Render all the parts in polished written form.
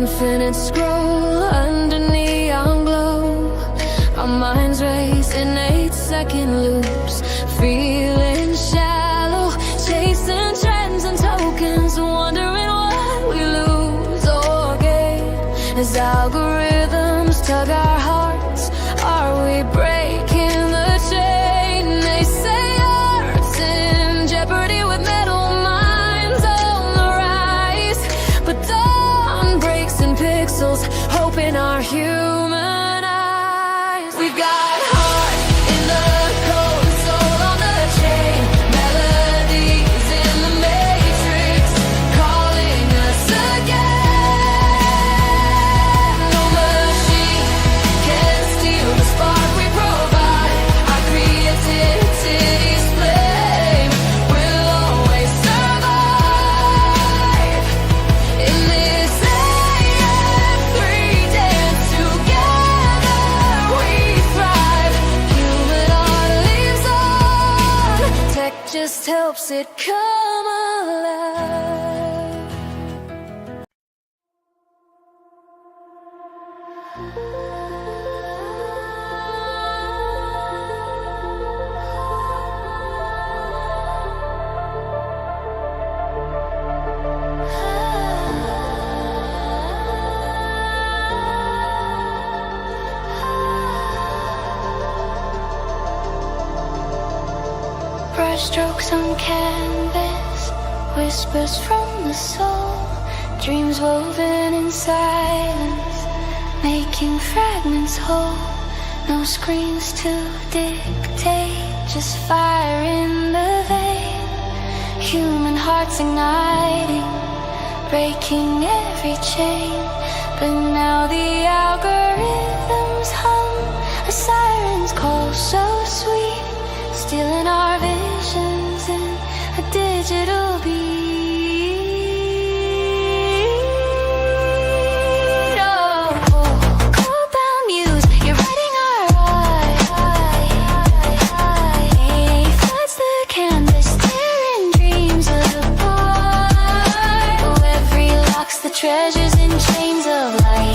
infinite scroll under neon glow. Our minds race in 8-second loops, feeling shallow, chasing trends and tokens, wondering what we lose or gain as algorithms tug our hearts. Are we breaking the chain? They say art's in jeopardy with metal minds on the rise, but dawn breaks in pixels, hope in our human eyes. We've got heart in the code, soul on the chain, melodies in the matrix, calling us again. No machine can steal the spark we provide. Our creativity's flame will always survive. In this AM3 dance together we thrive. Human art lives on, tech just helps it come alive. Brushstrokes on canvas, whispers from the soul, dreams woven in silence, making fragments whole. No screens to dictate, just fire in the vein. Human hearts igniting, breaking every chain. But now the algorithms hum, a siren's call so sweet, stealing our visions in a digital beat. Oh, cold-bound muse, you're writing our eye. Floods the canvas, tearing dreams apart. Web3 locks the treasures in chains of light.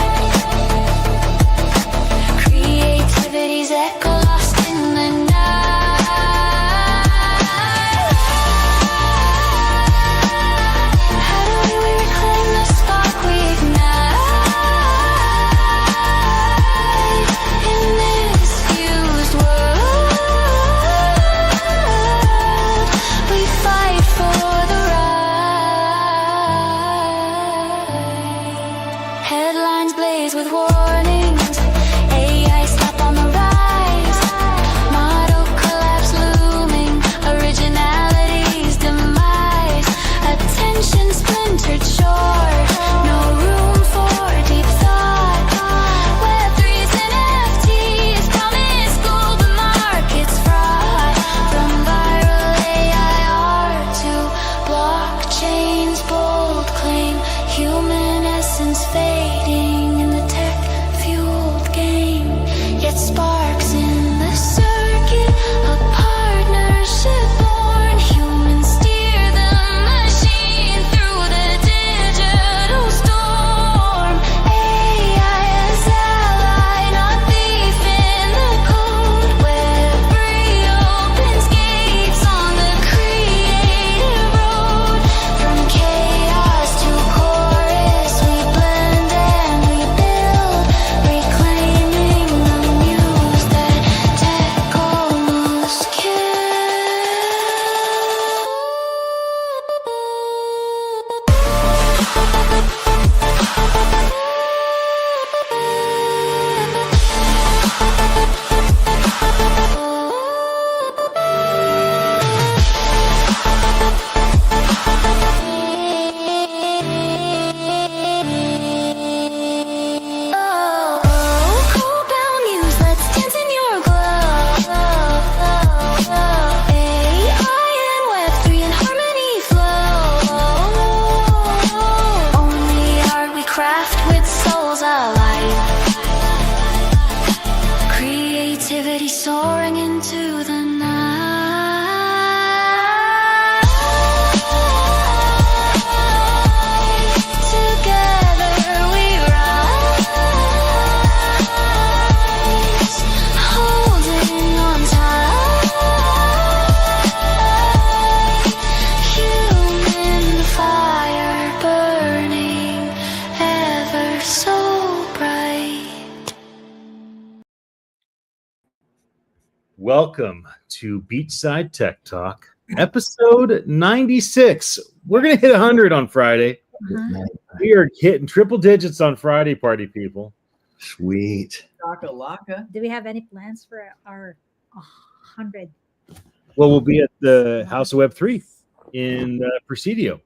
Welcome to Beachside Tech Talk, episode 96. We're going to hit 100 on Friday. We are hitting triple digits on Friday, party people. Sweet. Do we have any plans for our 100? Well, we'll be at the House of Web3 in Presidio.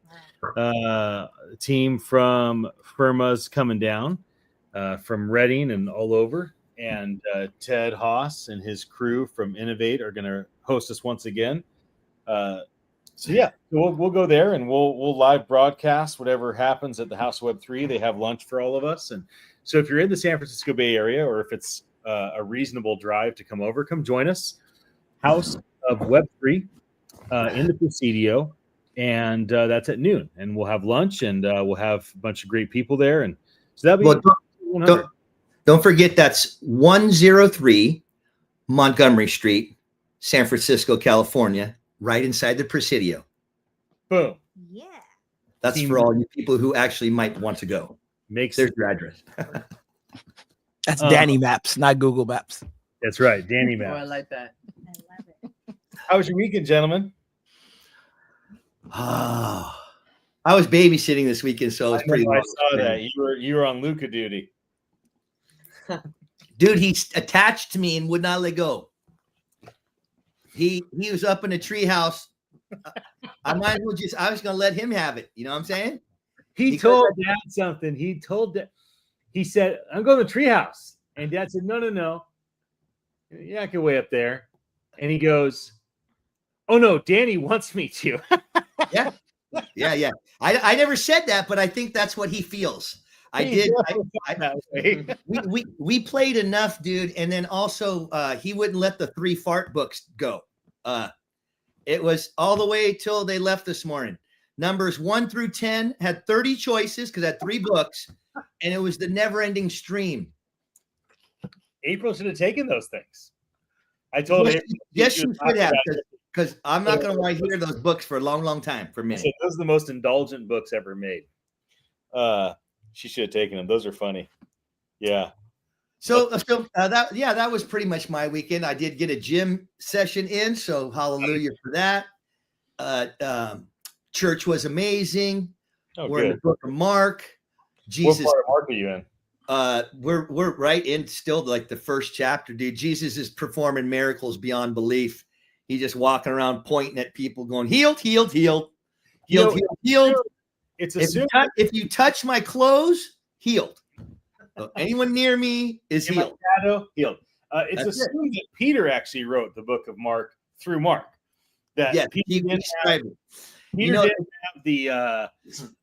Team from Firma's coming down from Reading and all over. And Ted Haas and his crew from Innovate are going to host us once again. We'll go there and we'll live broadcast whatever happens at the House of Web3. They have lunch for all of us. And so if you're in the San Francisco Bay Area, or if it's a reasonable drive to come over, come join us. House of Web3 in the Presidio. And that's at noon. And we'll have lunch and we'll have a bunch of great people there. And so that'll be Don't forget, that's 103 Montgomery Street, San Francisco, California, right inside the Presidio. Boom. Yeah. That's for all you people who actually might want to go. There's your address. That's Danny Maps, not Google Maps. That's right, Danny Maps. Oh, I like that. I love it. How was your weekend, gentlemen? Oh, I was babysitting this weekend, so it was pretty. I saw that you were on Luca duty. Dude, he attached to me and would not let go. He was up in a treehouse. I might as well I was gonna let him have it. You know what I'm saying? He told Dad something. He said, I'm going to the treehouse. And Dad said, no. Yeah, I can way up there. And he goes, oh no, Danny wants me to. Yeah. I never said that, but I think that's what he feels. I did. We played enough, dude, and then also he wouldn't let the 3 fart books go. It was all the way till they left this morning. Numbers 1 through 10 had 30 choices because I had 3 books, and it was the never-ending stream. April should have taken those things. I told her. Yes, you should have, because I'm not going to want to hear those books for a long, long time. For me, those are the most indulgent books ever made. She should have taken them. Those are funny. Yeah. So that was pretty much my weekend. I did get a gym session in, so hallelujah for that. Church was amazing. We're in the book of Mark. Jesus. What part of Mark are you in? We're right in still like the first chapter, dude. Jesus is performing miracles beyond belief. He's just walking around pointing at people, going, healed. It's if you touch my clothes, healed. So anyone near me is healed. Healed. It's assumed that Peter actually wrote the book of Mark through Mark. Peter didn't have the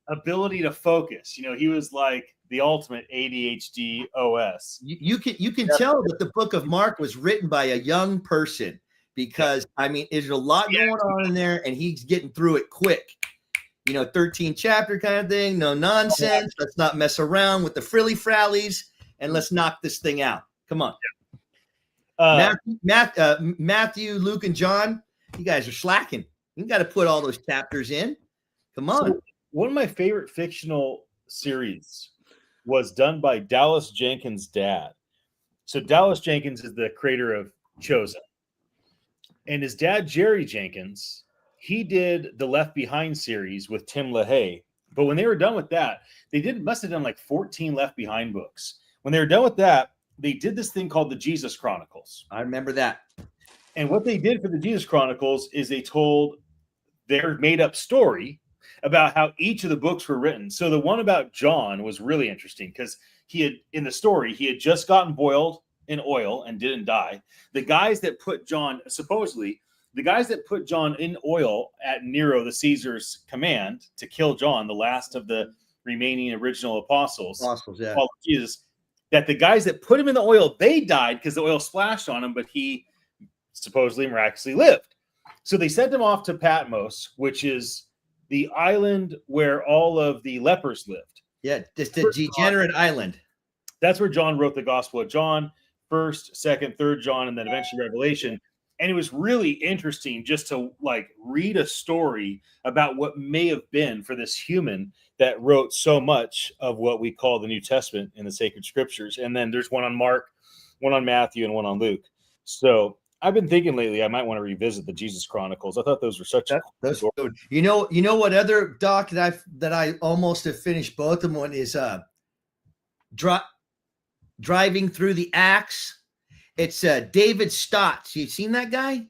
ability to focus. He was like the ultimate ADHD OS. You can tell that the book of Mark was written by a young person because there's a lot going on in there, and he's getting through it quick. 13 chapter kind of thing, no nonsense. Let's not mess around with the frilly frallies, and let's knock this thing out. Come on. Matthew, Luke, and John, you guys are slacking. You got to put all those chapters in. Come on. So one of my favorite fictional series was done by Dallas Jenkins' dad. So Dallas Jenkins is the creator of Chosen. And his dad, Jerry Jenkins, he did the Left Behind series with Tim LaHaye. But when they were done with that, must have done like 14 Left Behind books. When they were done with that, they did this thing called the Jesus Chronicles. I remember that. And what they did for the Jesus Chronicles is they told their made-up story about how each of the books were written. So the one about John was really interesting because he had just gotten boiled in oil and didn't die. The guys that put John in oil at Nero, the Caesar's command to kill John, the last of the remaining original apostles, Jesus, that the guys that put him in the oil, they died because the oil splashed on him, but he supposedly miraculously lived. So they sent him off to Patmos, which is the island where all of the lepers lived. Yeah, just a degenerate island. That's where John wrote the Gospel of John, 1st, 2nd, 3rd John, and then eventually Revelation. And it was really interesting just to read a story about what may have been for this human that wrote so much of what we call the New Testament in the sacred scriptures. And then there's one on Mark, one on Matthew, and one on Luke. So I've been thinking lately I might want to revisit the Jesus Chronicles. I thought those were such That's good. You know what other doc that I almost have finished both of them. One is driving through the Acts. It's David Stotts. You seen that guy?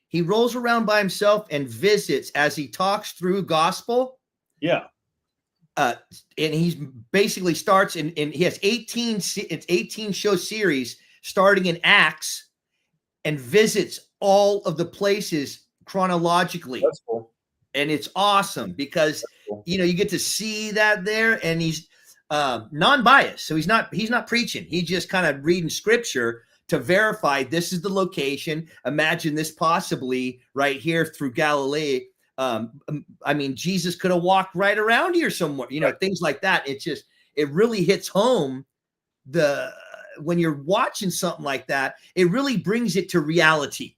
He rolls around by himself and visits as he talks through gospel. Yeah. And he's basically starts and he has 18 show series starting in Acts and visits all of the places chronologically. That's cool. And it's awesome because cool. You get to see that there, and he's non-biased. So he's not preaching. He's just kind of reading scripture to verify this is the location. Imagine this possibly right here through Galilee. I mean, Jesus could have walked right around here somewhere, things like that. It really hits home when you're watching something like that, it really brings it to reality.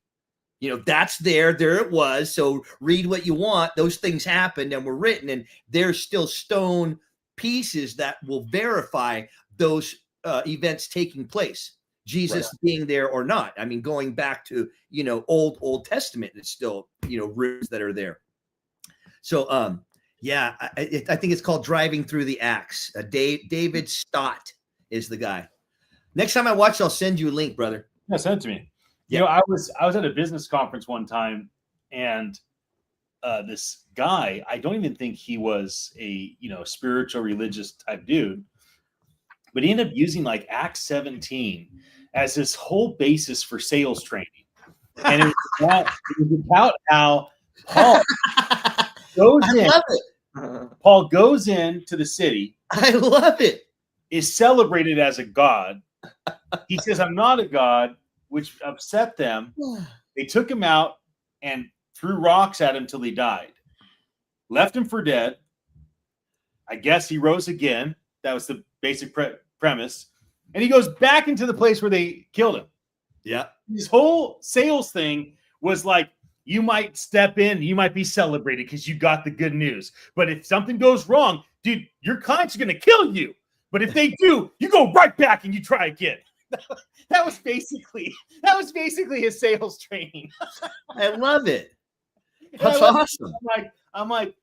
That's there it was. So read what you want. Those things happened and were written, and there's still stone pieces that will verify those events taking place. Jesus being there or not. I mean, going back to, Old Testament, it's still, roots that are there. So, I think it's called Driving Through the Acts. David Stott is the guy. Next time I watch, I'll send you a link, brother. Yeah, send it to me. Yeah. I was at a business conference one time, and this guy, I don't even think he was a spiritual religious type dude, but he ended up using like Acts 17 as his whole basis for sales training, and it was about how Paul goes in. Love it. Paul goes into the city. I love it. Is celebrated as a god. He says, "I'm not a god," which upset them. They took him out and threw rocks at him till he died. Left him for dead. I guess he rose again. That was the basic premise. And he goes back into the place where they killed him. Yeah. His whole sales thing was like, you might step in, you might be celebrated because you got the good news. But if something goes wrong, dude, your clients are going to kill you. But if they do, you go right back and you try again. That was basically his sales training. I love it. That's awesome. I'm like,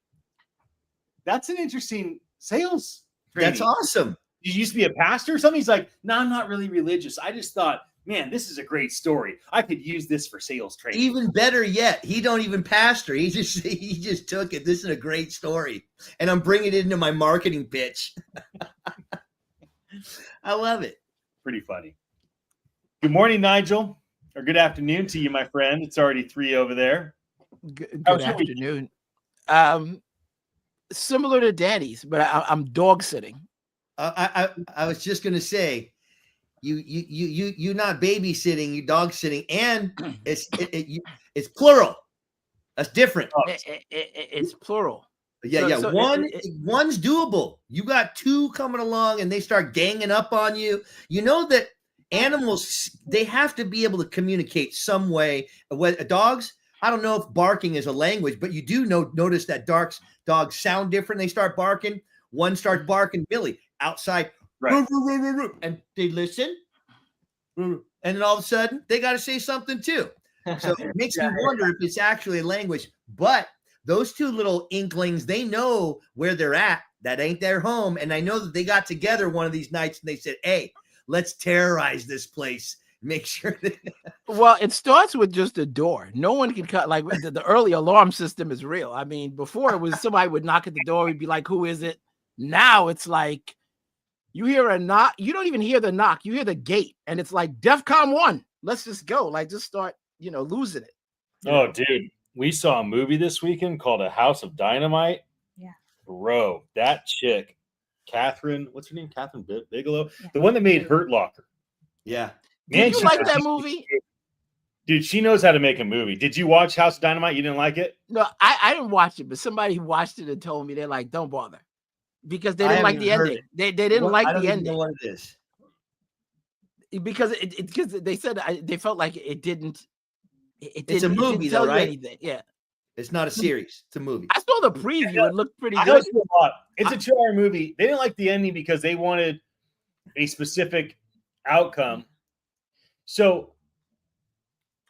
that's an interesting sales training. That's awesome. You used to be a pastor or something? He's like, no, I'm not really religious. I just thought, man, this is a great story. I could use this for sales training. Even better yet, he don't even pastor. He just took it. This is a great story, and I'm bringing it into my marketing pitch. I love it. Pretty funny. Good morning, Nigel, or good afternoon to you, my friend. It's already 3 over there. Good afternoon. Similar to Danny's, but I'm dog sitting. I was just gonna say, you not babysitting, you dog sitting, and it's plural. That's different. It's plural. Yeah. One's doable. You got 2 coming along, and they start ganging up on you. You know that animals, they have to be able to communicate some way. Dogs, I don't know if barking is a language, but you do notice that dogs sound different. They start barking. One starts barking, Billy, outside, right, and they listen, and then all of a sudden they got to say something too. So it makes me wonder if it's actually a language. But those 2 little inklings, they know where they're at. That ain't their home, and I know that they got together one of these nights and they said, "Hey, let's terrorize this place. Make sure that." Well, it starts with just a door. No one can cut. Like the early alarm system is real. I mean, before it was somebody would knock at the door. We'd be like, "Who is it?" Now it's like you hear a knock. You don't even hear the knock. You hear the gate, and it's like DEFCON 1. Let's just go. Like, just start, losing it. Oh, dude, we saw a movie this weekend called A House of Dynamite. Yeah. Bro, that chick, Catherine, what's her name? Catherine Bigelow, the one that made Hurt Locker. Yeah. Did you like that movie? Dude, she knows how to make a movie. Did you watch House of Dynamite? You didn't like it? No, I didn't watch it, but somebody who watched it and told me, they're like, don't bother. Because they didn't like the ending. They didn't like the ending. I don't know what it is. Because because they said they felt like it didn't. It's a movie, though, right? Anything. Yeah. It's not a series. It's a movie. I saw the preview. It looked pretty good. It's a 2-hour movie. They didn't like the ending because they wanted a specific outcome. So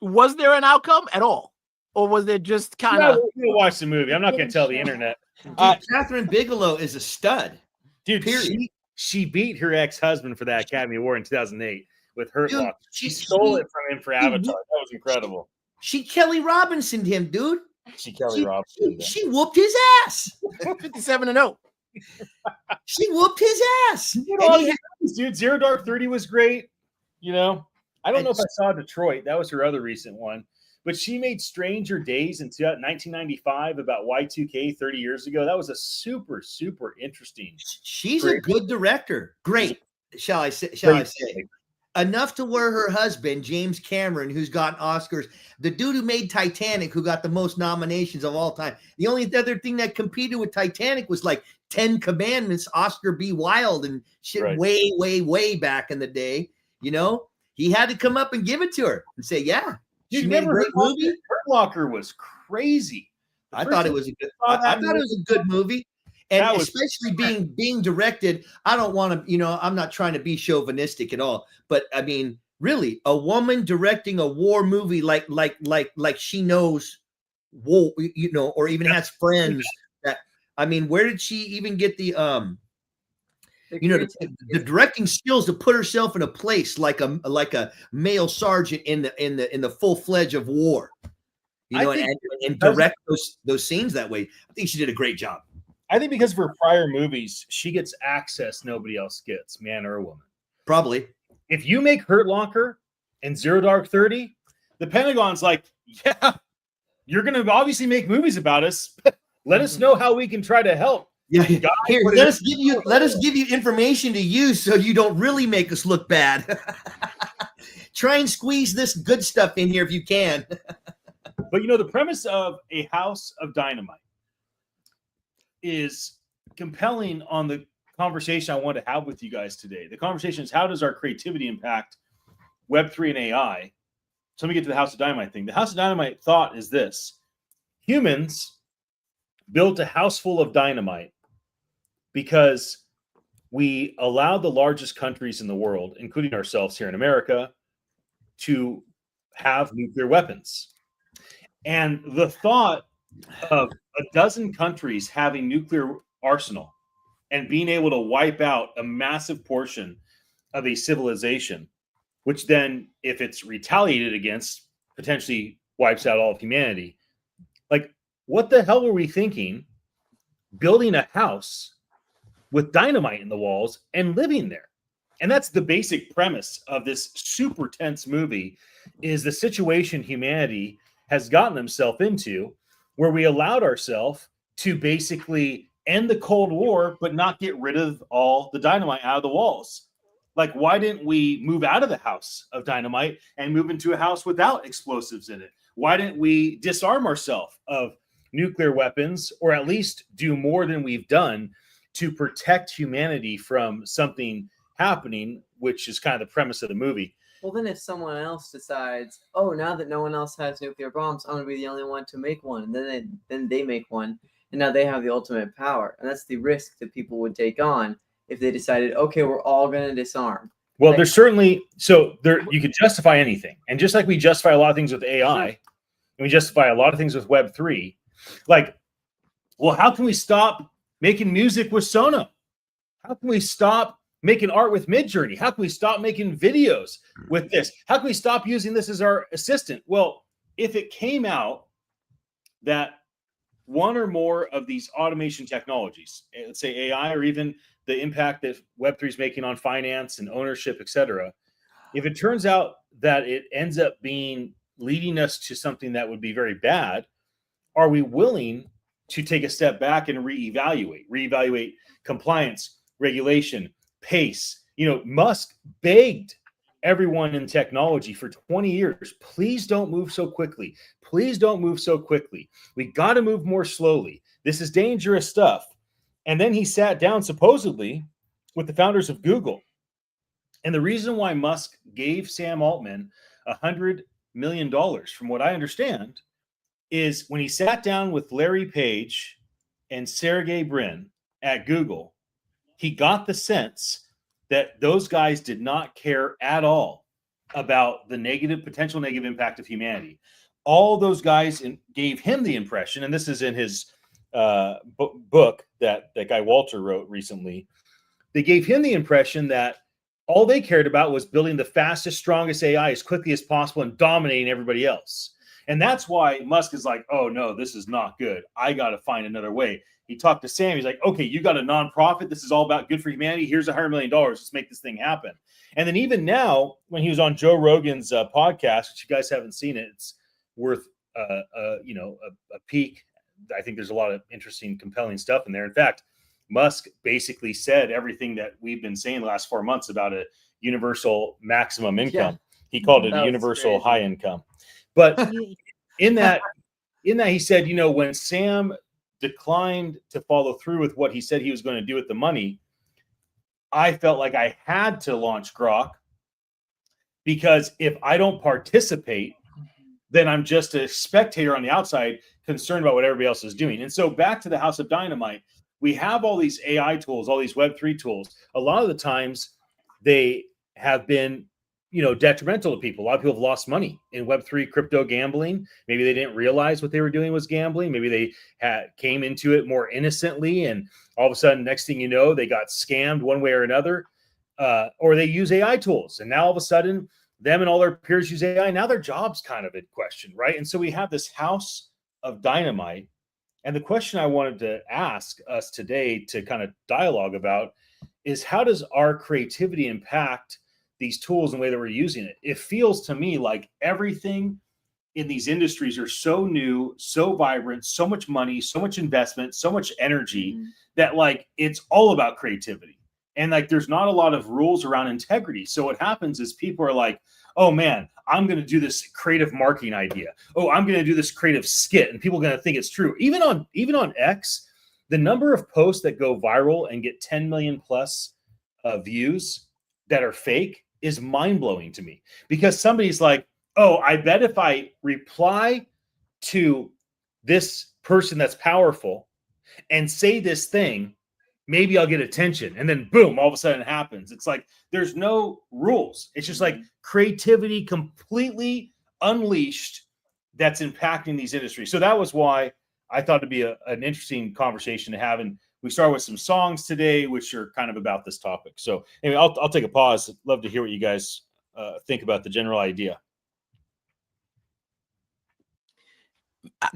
Was there an outcome at all, or was there just kind No, of? we'll watch the movie. I'm not going to tell the internet. Dude, Catherine Bigelow is a stud. Dude, Period. she beat her ex-husband for that Academy Award in 2008 with Hurt Dude, Locker. She stole it from him for Avatar. That was incredible. She Kelly Robinsoned him, dude. Kelly Robinson. She whooped his ass. 57-0. She whooped his ass. Dude, Zero Dark 30 was great. You know, I don't know if I saw Detroit. That was her other recent one. But she made Stranger Days in 1995 about Y2K 30 years ago. That was a super, super interesting. She's a good director. Great, shall I say? Enough to where her husband, James Cameron, who's gotten Oscars, the dude who made Titanic, who got the most nominations of all time. The only other thing that competed with Titanic was like 10 Commandments, Oscar B. Wilde and shit, Right. way back in the day. You know, he had to come up and give it to her and say, yeah, she made a great movie. Hurt Locker was crazy. I thought it was a good. I thought it was a good movie, and especially being directed. I don't want to, you know, I'm not trying to be chauvinistic at all, but I mean, really, a woman directing a war movie like she knows war, you know, or even has friends that. I mean, where did she even get the you know, the directing skills to put herself in a place like a male sergeant in the full fledged of war, you know, and direct those scenes that way. I think she did a great job. I think because of her prior movies, she gets access nobody else gets, man or woman. Probably. If you make Hurt Locker and Zero Dark 30, the Pentagon's like, yeah, you're going to obviously make movies about us. Let us know how we can try to help. Yeah, here, let us give you information to use so you don't really make us look bad. Try and squeeze this good stuff in here if you can. But you know, the premise of A House of Dynamite is compelling on the conversation I want to have with you guys today. The conversation is, how does our creativity impact Web3 and AI? So let me get to the House of Dynamite thing. The House of Dynamite thought is this: humans built a house full of dynamite because we allowed the largest countries in the world, including ourselves here in America, to have nuclear weapons. And the thought of a dozen countries having nuclear arsenal and being able to wipe out a massive portion of a civilization, which then, if it's retaliated against, potentially wipes out all of humanity. Like, what the hell were we thinking building a house with dynamite in the walls and living there? And that's the basic premise of this super tense movie, is the situation humanity has gotten themselves into, where we allowed ourselves to basically end the Cold War, but not get rid of all the dynamite out of the walls. Like, why didn't we move out of the house of dynamite and move into a house without explosives in it? Why didn't we disarm ourselves of nuclear weapons, or at least do more than we've done to protect humanity from something happening, which is kind of the premise of the movie? Well, then if someone else decides, oh, now that no one else has nuclear bombs, I'm going to be the only one to make one. And then they make one, and now they have the ultimate power. And that's the risk that people would take on if they decided, okay, we're all going to disarm. Well, there's certainly, so there, you could justify anything. And just like we justify a lot of things with AI, and we justify a lot of things with Web3, like, well, how can we stop making music with Sono? How can we stop making art with Midjourney? How can we stop making videos with this? How can we stop using this as our assistant? Well, if it came out that one or more of these automation technologies, let's say AI, or even the impact that Web3 is making on finance and ownership, et cetera, if it turns out that it ends up being leading us to something that would be very bad, are we willing to take a step back and reevaluate compliance, regulation, pace? You know, Musk begged everyone in technology for 20 years, please don't move so quickly. Please don't move so quickly. We got to move more slowly. This is dangerous stuff. And then he sat down supposedly with the founders of Google. And the reason why Musk gave Sam Altman $100 million, from what I understand, is when he sat down with Larry Page and Sergey Brin at Google, he got the sense that those guys did not care at all about the potential negative impact of humanity. All those guys gave him the impression, and this is in his book that guy Walter wrote recently. They gave him the impression that all they cared about was building the fastest, strongest AI as quickly as possible and dominating everybody else. And that's why Musk is like, oh no, this is not good. I got to find another way. He talked to Sam. He's like, okay, you got a nonprofit. This is all about good for humanity. Here's $100 million. Let's make this thing happen. And then even now, when he was on Joe Rogan's podcast, which you guys haven't seen it, it's worth a peek. I think there's a lot of interesting, compelling stuff in there. In fact, Musk basically said everything that we've been saying the last 4 months about a universal maximum income. He called it a universal high income. But in that he said, when Sam declined to follow through with what he said he was going to do with the money, I felt like I had to launch Grok, because if I don't participate, then I'm just a spectator on the outside concerned about what everybody else is doing. And so back to the House of Dynamite, we have all these AI tools, all these Web3 tools. A lot of the times they have been, detrimental to people. A lot of people have lost money in Web3 crypto gambling. Maybe they didn't realize what they were doing was gambling. Maybe they came into it more innocently, and all of a sudden, next thing you know, they got scammed one way or another, or they use AI tools. And now all of a sudden, them and all their peers use AI. Now their job's kind of in question, right? And so we have this House of Dynamite. And the question I wanted to ask us today to kind of dialogue about is, how does our creativity impact these tools and the way that we're using it? It feels to me like everything in these industries are so new, so vibrant, so much money, so much investment, so much energy that like it's all about creativity. And like there's not a lot of rules around integrity. So what happens is people are like, oh man, I'm going to do this creative marketing idea. Oh, I'm going to do this creative skit, and people are going to think it's true. Even on X, the number of posts that go viral and get 10 million plus views that are fake is mind-blowing to me, because somebody's like, oh, I bet if I reply to this person that's powerful and say this thing, maybe I'll get attention. And then boom, all of a sudden it happens. It's like there's no rules. It's just like creativity completely unleashed that's impacting these industries. So that was why I thought it'd be an interesting conversation to have. And we start with some songs today, which are kind of about this topic. So anyway, I'll take a pause. I'd love to hear what you guys think about the general idea.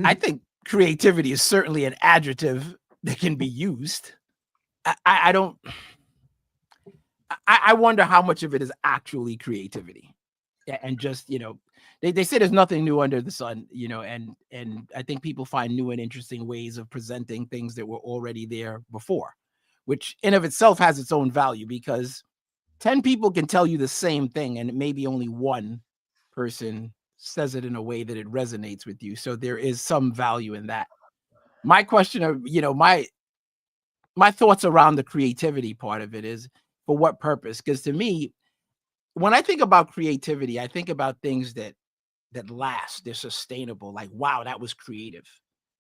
I think creativity is certainly an adjective that can be used. I wonder how much of it is actually creativity. And just, they say there's nothing new under the sun, and I think people find new and interesting ways of presenting things that were already there before, which in of itself has its own value, because 10 people can tell you the same thing and maybe only one person says it in a way that it resonates with you. So there is some value in that. My question of, my thoughts around the creativity part of it is, for what purpose? Because to me, when I think about creativity, I think about things that last, they're sustainable. Like, wow, that was creative.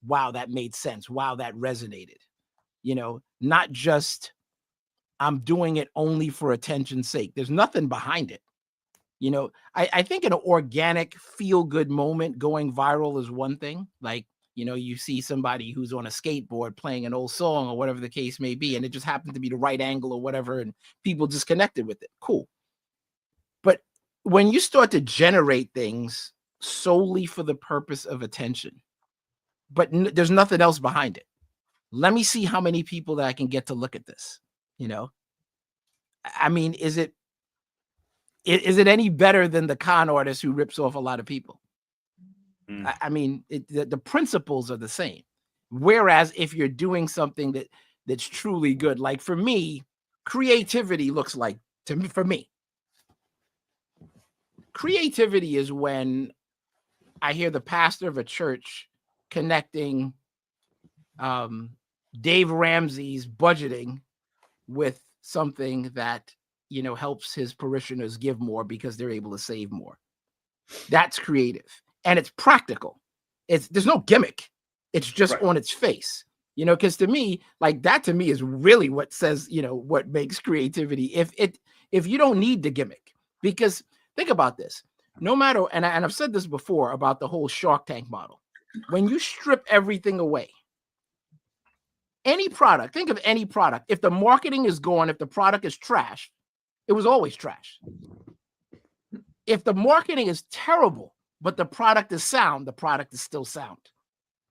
Wow, that made sense. Wow, that resonated. Not just I'm doing it only for attention's sake. There's nothing behind it. I think an organic feel-good moment going viral is one thing. Like, you see somebody who's on a skateboard playing an old song or whatever the case may be, and it just happened to be the right angle or whatever, and people just connected with it. Cool. But when you start to generate things solely for the purpose of attention, but there's nothing else behind it. Let me see how many people that I can get to look at this. I mean, is it any better than the con artist who rips off a lot of people? I mean, the principles are the same. Whereas if you're doing something that's truly good, like for me, creativity looks like, for me, creativity is when I hear the pastor of a church connecting Dave Ramsey's budgeting with something that, helps his parishioners give more because they're able to save more. That's creative. And it's practical. There's no gimmick. It's just on its face, because to me, like that to me is really what says, what makes creativity. If you don't need the gimmick, because Think about this. No matter, and I've said this before about the whole Shark Tank model. When you strip everything away, any product, think of any product. If the marketing is gone, if the product is trash, it was always trash. If the marketing is terrible, but the product is sound, the product is still sound.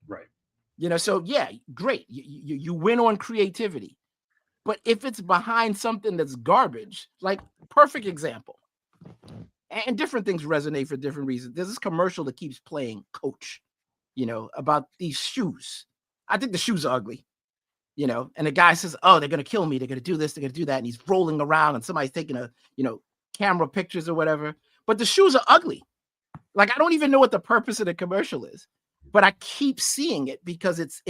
Right. You know, so yeah, great. You win on creativity. But if it's behind something that's garbage, like perfect example, and different things resonate for different reasons. There's this commercial that keeps playing, Coach, you know, about these shoes. I think the shoes are ugly, you know, and the guy says, oh, they're going to kill me. They're going to do this. They're going to do that. And he's rolling around and somebody's taking camera pictures or whatever. But the shoes are ugly. Like, I don't even know what the purpose of the commercial is, but I keep seeing it because it's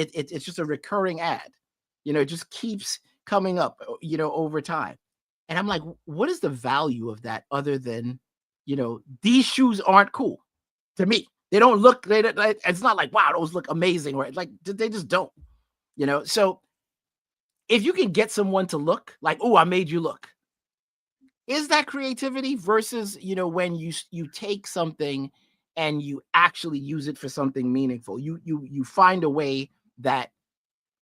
just a recurring ad. You know, it just keeps coming up, you know, over time. And I'm like, what is the value of that other than, you know, these shoes aren't cool to me. They don't look, it's not like, wow, those look amazing. Or like, they just don't, you know? So if you can get someone to look like, oh, I made you look. Is that creativity versus, you know, when you take something and you actually use it for something meaningful? You find a way that,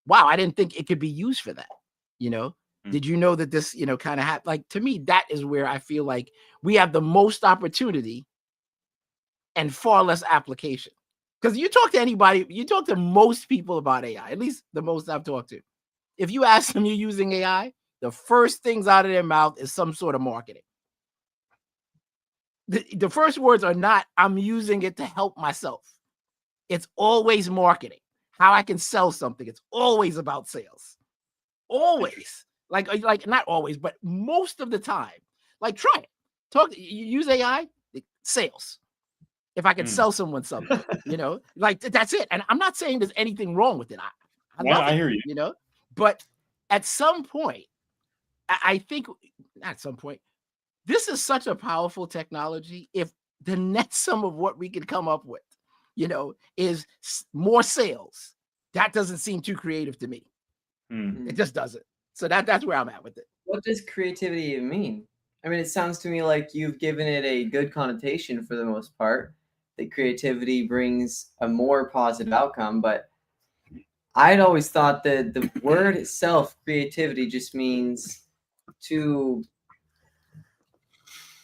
wow, I didn't think it could be used for that, you know? Did you know that this, you know, kind of happened? Like, to me, that is where I feel like we have the most opportunity and far less application. Because you talk to anybody, you talk to most people about AI, at least the most I've talked to. If you ask them you're using AI, the first things out of their mouth is some sort of marketing. The first words are not, I'm using it to help myself. It's always marketing, how I can sell something. It's always about sales. Always. Like not always, but most of the time. Like, try it. You use AI, sales. If I could sell someone something, you know, like that's it. And I'm not saying there's anything wrong with it. I love it, hear you. You know, but at some point, I think at some point, this is such a powerful technology. If the net sum of what we could come up with, you know, is more sales, that doesn't seem too creative to me. It just doesn't. So that's where I'm at with it. What does creativity even mean? I mean, it sounds to me like you've given it a good connotation for the most part, that creativity brings a more positive outcome. But I'd always thought that the word itself, creativity, just means to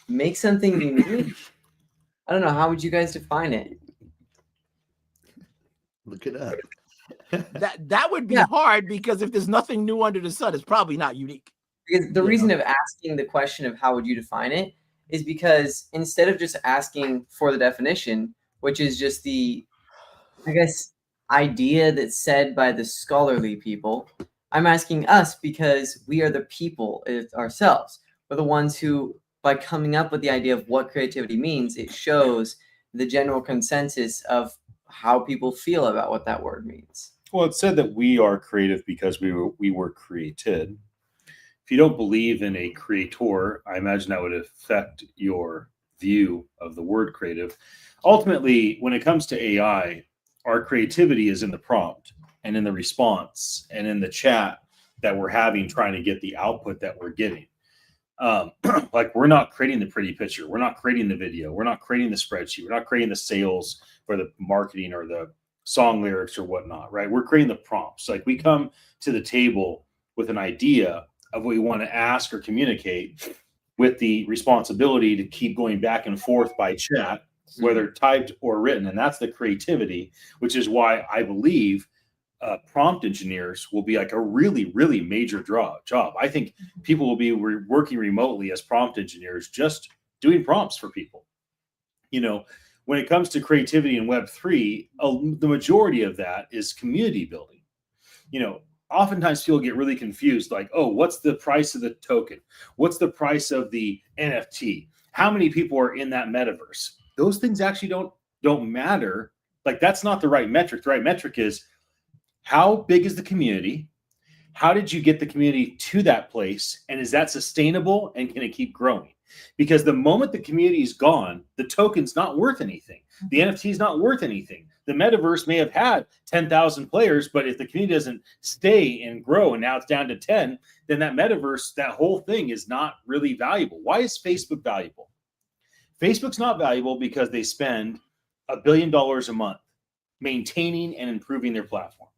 make something unique. I don't know. How would you guys define it? Look it up. That would be hard, because if there's nothing new under the sun, it's probably not unique. Because the reason of asking the question of how would you define it is because instead of just asking for the definition, which is just the, I guess, idea that's said by the scholarly people, I'm asking us because we are the people ourselves. We're the ones who, by coming up with the idea of what creativity means, it shows the general consensus of how people feel about what that word means. Well, it said that we are creative because we were created. If you don't believe in a creator, I imagine that would affect your view of the word creative. Ultimately, when it comes to AI, our creativity is in the prompt and in the response and in the chat that we're having, trying to get the output that we're getting. Like, we're not creating the pretty picture. We're not creating the video. We're not creating the spreadsheet. We're not creating the sales for the marketing or the song lyrics or whatnot, right? We're creating the prompts. Like, we come to the table with an idea of what we want to ask or communicate, with the responsibility to keep going back and forth by chat, whether typed or written. And that's the creativity, which is why I believe prompt engineers will be like a really, really major job. I think people will be working remotely as prompt engineers, just doing prompts for people. You know, when it comes to creativity in Web3, the majority of that is community building. You know, oftentimes people get really confused, like, oh, what's the price of the token? What's the price of the NFT? How many people are in that metaverse? Those things actually don't matter. Like, that's not the right metric. The right metric is, how big is the community? How did you get the community to that place? And is that sustainable, and can it keep growing? Because the moment the community is gone, the token's not worth anything. The NFT is not worth anything. The metaverse may have had 10,000 players, but if the community doesn't stay and grow, and now it's down to 10, then that metaverse, that whole thing is not really valuable. Why is Facebook valuable? Facebook's not valuable because they spend $1 billion a month maintaining and improving their platform.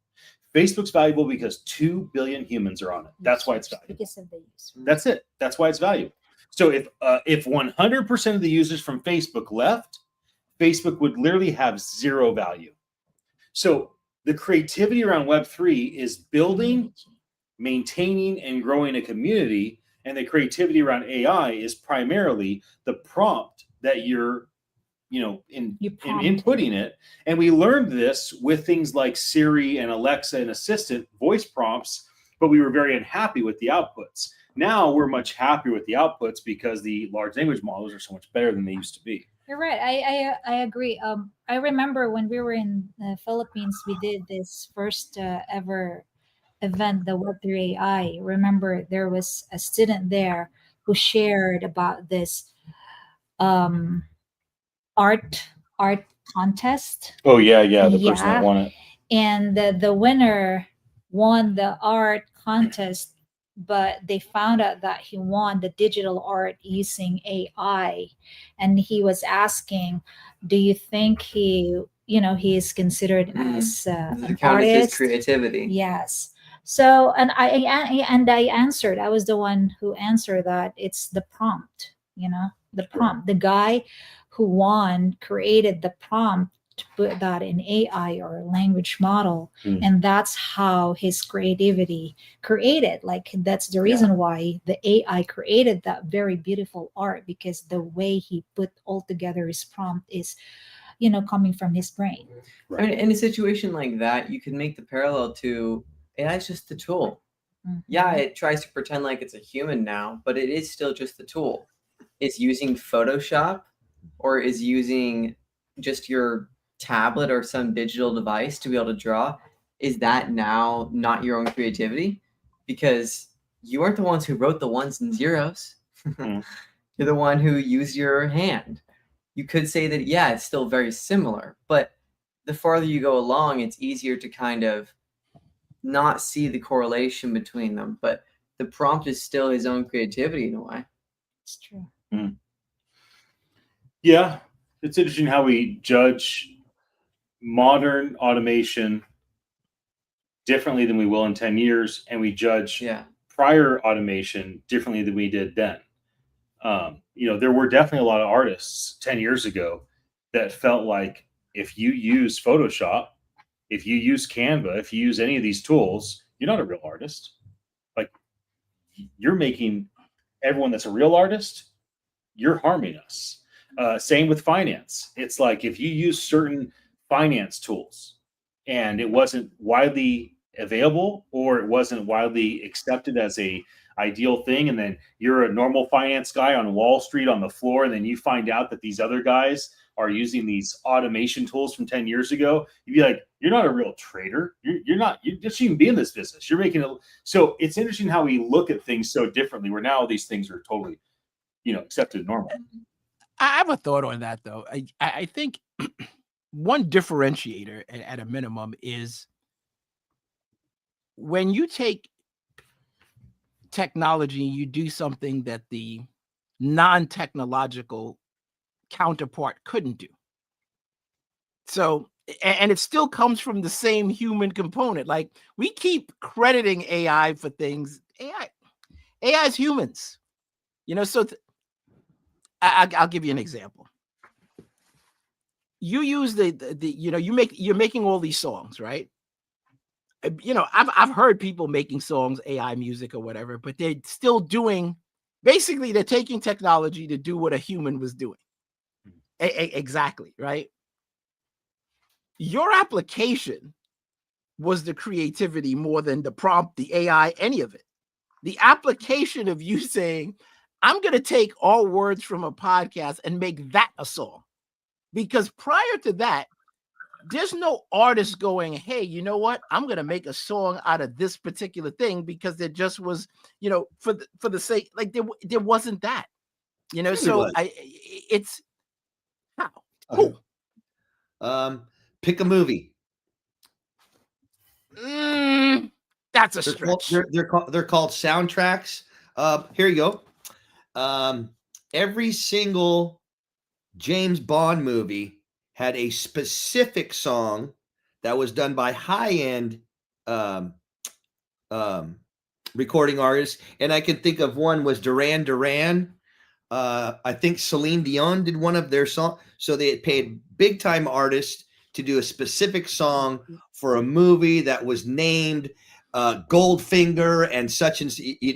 Facebook's valuable because 2 billion humans are on it. That's why it's valuable. Because of the use. That's it. That's why it's valuable. So if 100% of the users from Facebook left, Facebook would literally have zero value. So the creativity around Web3 is building, maintaining, and growing a community. And the creativity around AI is primarily the prompt that you're in inputting it. And we learned this with things like Siri and Alexa and Assistant voice prompts, but we were very unhappy with the outputs. Now we're much happier with the outputs because the large language models are so much better than they used to be. You're right. I agree. I remember when we were in the Philippines, we did this first ever event, the Web3 AI. Remember, there was a student there who shared about this art contest. Oh yeah, the person that won it. And the winner won the art contest, but they found out that he won the digital art using AI. And he was asking, do you think he is considered as an artist? Creativity. Yes. So, and I answered, I was the one who answered that it's the prompt, the prompt. The guy who won created the prompt to put that in AI or a language model. And that's how his creativity created. Like, that's the reason why the AI created that very beautiful art, because the way he put all together his prompt is, coming from his brain. Right. I mean, in a situation like that, you can make the parallel to AI is just the tool. Yeah, it tries to pretend like it's a human now, but it is still just the tool. Is using Photoshop or is using just your tablet or some digital device to be able to draw, is that now not your own creativity? Because you aren't the ones who wrote the ones and zeros. You're the one who used your hand. You could say that, yeah, it's still very similar, but the farther you go along, it's easier to kind of not see the correlation between them. But the prompt is still his own creativity in a way. It's true. Yeah, it's interesting how we judge modern automation differently than we will in 10 years, and we judge prior automation differently than we did then. There were definitely a lot of artists 10 years ago that felt like if you use Photoshop, if you use Canva, if you use any of these tools, you're not a real artist. Like, you're making everyone that's a real artist, you're harming us. Same with finance. It's like if you use certain finance tools and it wasn't widely available or it wasn't widely accepted as a ideal thing, and then you're a normal finance guy on Wall Street on the floor, and then you find out that these other guys are using these automation tools from 10 years ago, you'd be like, you're not a real trader. You just shouldn't be in this business. You're making it. So it's interesting how we look at things so differently, where now these things are totally, accepted normal. I have a thought on that, though. I think one differentiator at a minimum is when you take technology, you do something that the non-technological counterpart couldn't do. So, and it still comes from the same human component. Like, we keep crediting AI for things. AI is humans, so I'll give you an example. You use you're making all these songs, right? I've heard people making songs, AI music or whatever, but they're still they're taking technology to do what a human was doing. Exactly, right? Your application was the creativity more than the prompt, the AI, any of it. The application of you saying, I'm going to take all words from a podcast and make that a song. Because prior to that, there's no artist going, hey, you know what? I'm going to make a song out of this particular thing, because there just was, for the sake, like there wasn't that, so it's how? Who? Pick a movie. That's a stretch. They're called soundtracks. Here you go. Every single James Bond movie had a specific song that was done by high-end um, recording artists, and I can think of one was Duran Duran. I think Celine Dion did one of their songs, so they had paid big-time artists to do a specific song for a movie that was named Goldfinger and such and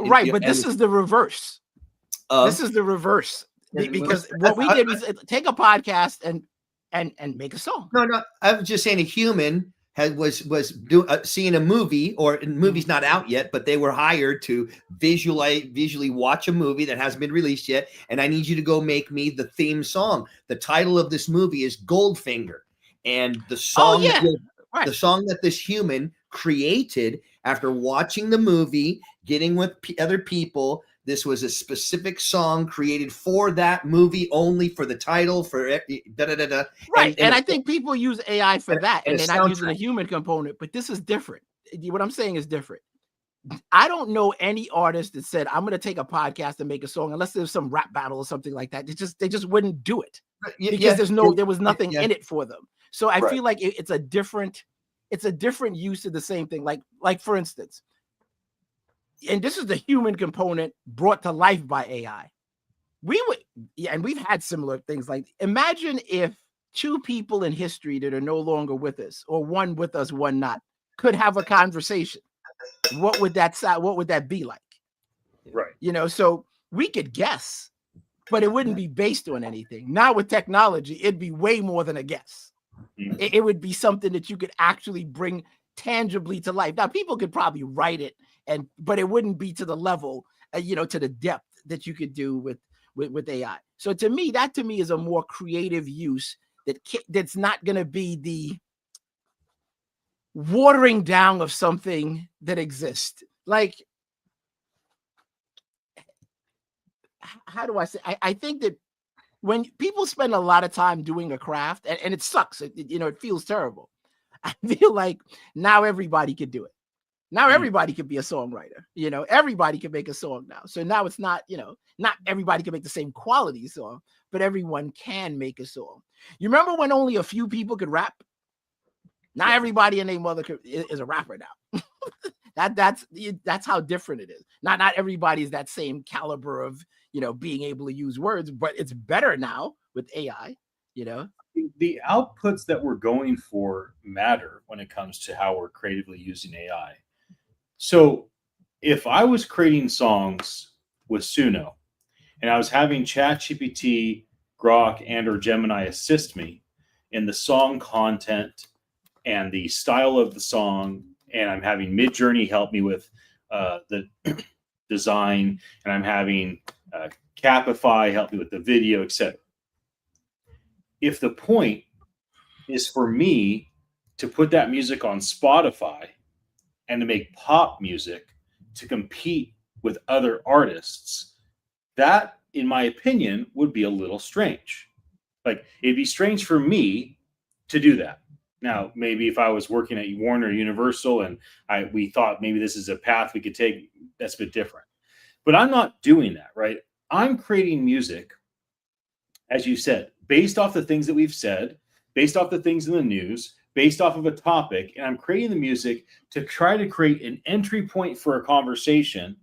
Right, but this is the reverse. This is the reverse because what we did was take a podcast and make a song. No, I was just saying a human was seeing a movie, or movie's not out yet, but they were hired to visually watch a movie that hasn't been released yet, and I need you to go make me the theme song. The title of this movie is Goldfinger, and the song the song that this human created after watching the movie, getting with other people. This was a specific song created for that movie, only for the title, for da-da-da-da. Right. And I think people use AI for that, and they're not using a human component, but this is different. What I'm saying is different. I don't know any artist that said, I'm going to take a podcast and make a song, unless there's some rap battle or something like that. They just wouldn't do it because there was nothing in it for them. So I feel like it's a different use of the same thing. Like for instance, and this is the human component brought to life by AI. And we've had similar things. Like, imagine if two people in history that are no longer with us, or one with us, one not, could have a conversation. What would that sound? What would that be like? Right. So we could guess, but it wouldn't be based on anything. Now with technology, it'd be way more than a guess. It would be something that you could actually bring tangibly to life. Now, people could probably write it, but it wouldn't be to the level, to the depth that you could do with AI. So to me is a more creative use that's not going to be the watering down of something that exists. Like, how do I say? I think that when people spend a lot of time doing a craft, and it sucks, it feels terrible. I feel like now everybody could do it. Now everybody could be a songwriter. Everybody can make a song now. So now it's not, not everybody can make the same quality song, but everyone can make a song. You remember when only a few people could rap? Now everybody and their mother is a rapper now. That's how different it is. Not everybody is that same caliber of, being able to use words, but it's better now with AI, The outputs that we're going for matter when it comes to how we're creatively using AI. So if I was creating songs with Suno and I was having ChatGPT, Grok, and or Gemini assist me in the song content and the style of the song, and I'm having Midjourney help me with the design, and I'm having Capify help me with the video, etc. If the point is for me to put that music on Spotify and to make pop music to compete with other artists, that, in my opinion, would be a little strange. Like, it'd be strange for me to do that. Now, maybe if I was working at Warner Universal and we thought maybe this is a path we could take, that's a bit different. But I'm not doing that, right? I'm creating music, as you said, based off the things that we've said, based off the things in the news, based off of a topic, and I'm creating the music to try to create an entry point for a conversation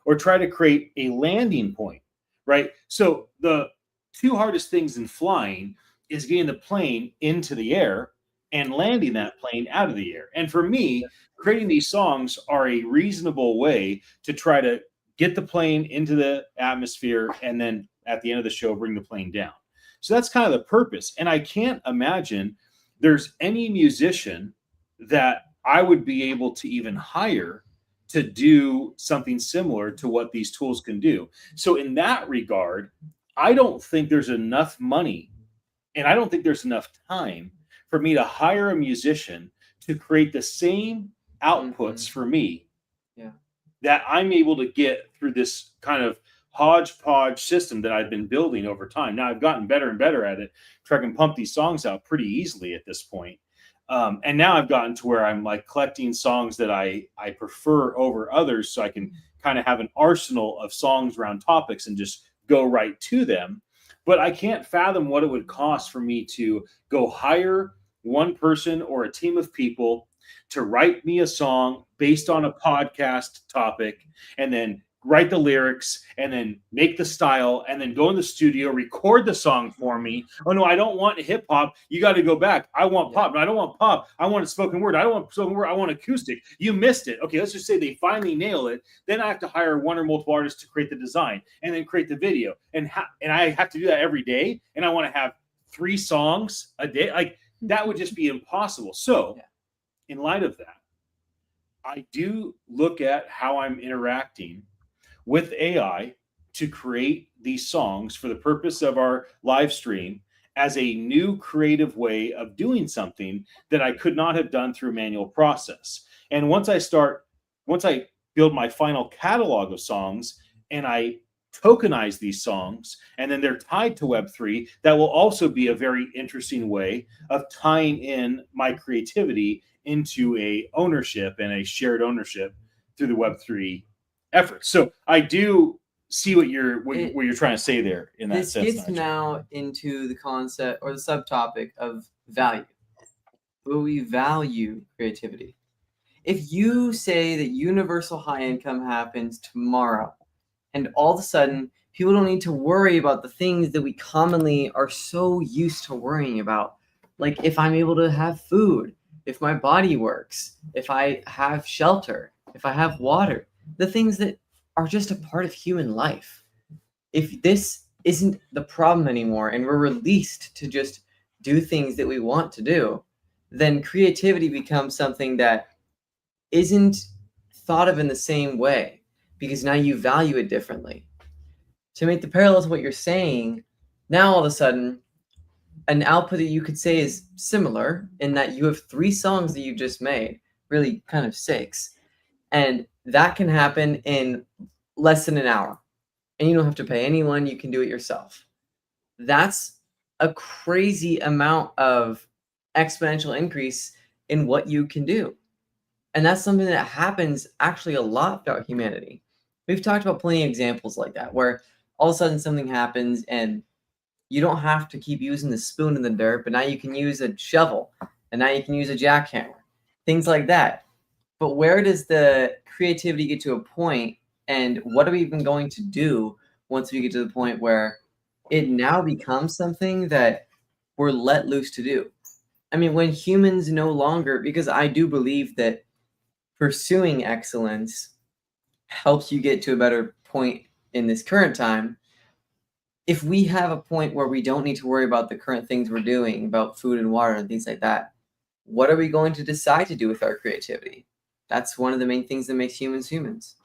or try to create a landing point, right? So the two hardest things in flying is getting the plane into the air and landing that plane out of the air. And for me, creating these songs are a reasonable way to try to get the plane into the atmosphere and then at the end of the show, bring the plane down. So that's kind of the purpose. And I can't imagine there's any musician that I would be able to even hire to do something similar to what these tools can do. So in that regard, I don't think there's enough money and I don't think there's enough time for me to hire a musician to create the same outputs for me that I'm able to get through this kind of hodgepodge system that I've been building over time. Now I've gotten better and better at it, so I can pump these songs out pretty easily at this point. And now I've gotten to where I'm like collecting songs that I prefer over others, so I can kind of have an arsenal of songs around topics and just go right to them. but I can't fathom what it would cost for me to go hire one person or a team of people to write me a song based on a podcast topic, and then write the lyrics, and then make the style, and then go in the studio, record the song for me. Oh no, I don't want hip hop. You got to go back. I want pop. No, I don't want pop. I want spoken word. I don't want spoken word. I want acoustic. You missed it. Okay, let's just say they finally nail it. Then I have to hire one or multiple artists to create the design and then create the video. And I have to do that every day. And I want to have 3 songs a day. Like, that would just be impossible. So in light of that, I do look at how I'm interacting with AI to create these songs for the purpose of our live stream as a new creative way of doing something that I could not have done through manual process. And once I build my final catalog of songs and I tokenize these songs, and then they're tied to Web3, that will also be a very interesting way of tying in my creativity into a ownership and a shared ownership through the Web3 effort. So I do see what you're trying to say there in that this sense. gets now into the concept or the subtopic of value. Will we value creativity? If you say that universal high income happens tomorrow, and all of a sudden people don't need to worry about the things that we commonly are so used to worrying about, like if I'm able to have food, if my body works, if I have shelter, if I have water, the things that are just a part of human life. If this isn't the problem anymore and we're released to just do things that we want to do, then creativity becomes something that isn't thought of in the same way, because now you value it differently. To make the parallels of what you're saying, now all of a sudden, an output that you could say is similar in that you have 3 songs that you just made, really kind of 6, and that can happen in less than an hour, and you don't have to pay anyone. You can do it yourself. That's a crazy amount of exponential increase in what you can do. And that's something that happens actually a lot throughout humanity. We've talked about plenty of examples like that, where all of a sudden something happens and you don't have to keep using the spoon in the dirt, but now you can use a shovel, and now you can use a jackhammer, things like that. But where does the creativity get to a point, and what are we even going to do once we get to the point where it now becomes something that we're let loose to do? I mean, when humans no longer, because I do believe that pursuing excellence helps you get to a better point in this current time. If we have a point where we don't need to worry about the current things we're doing, about food and water and things like that, what are we going to decide to do with our creativity? That's one of the main things that makes humans humans.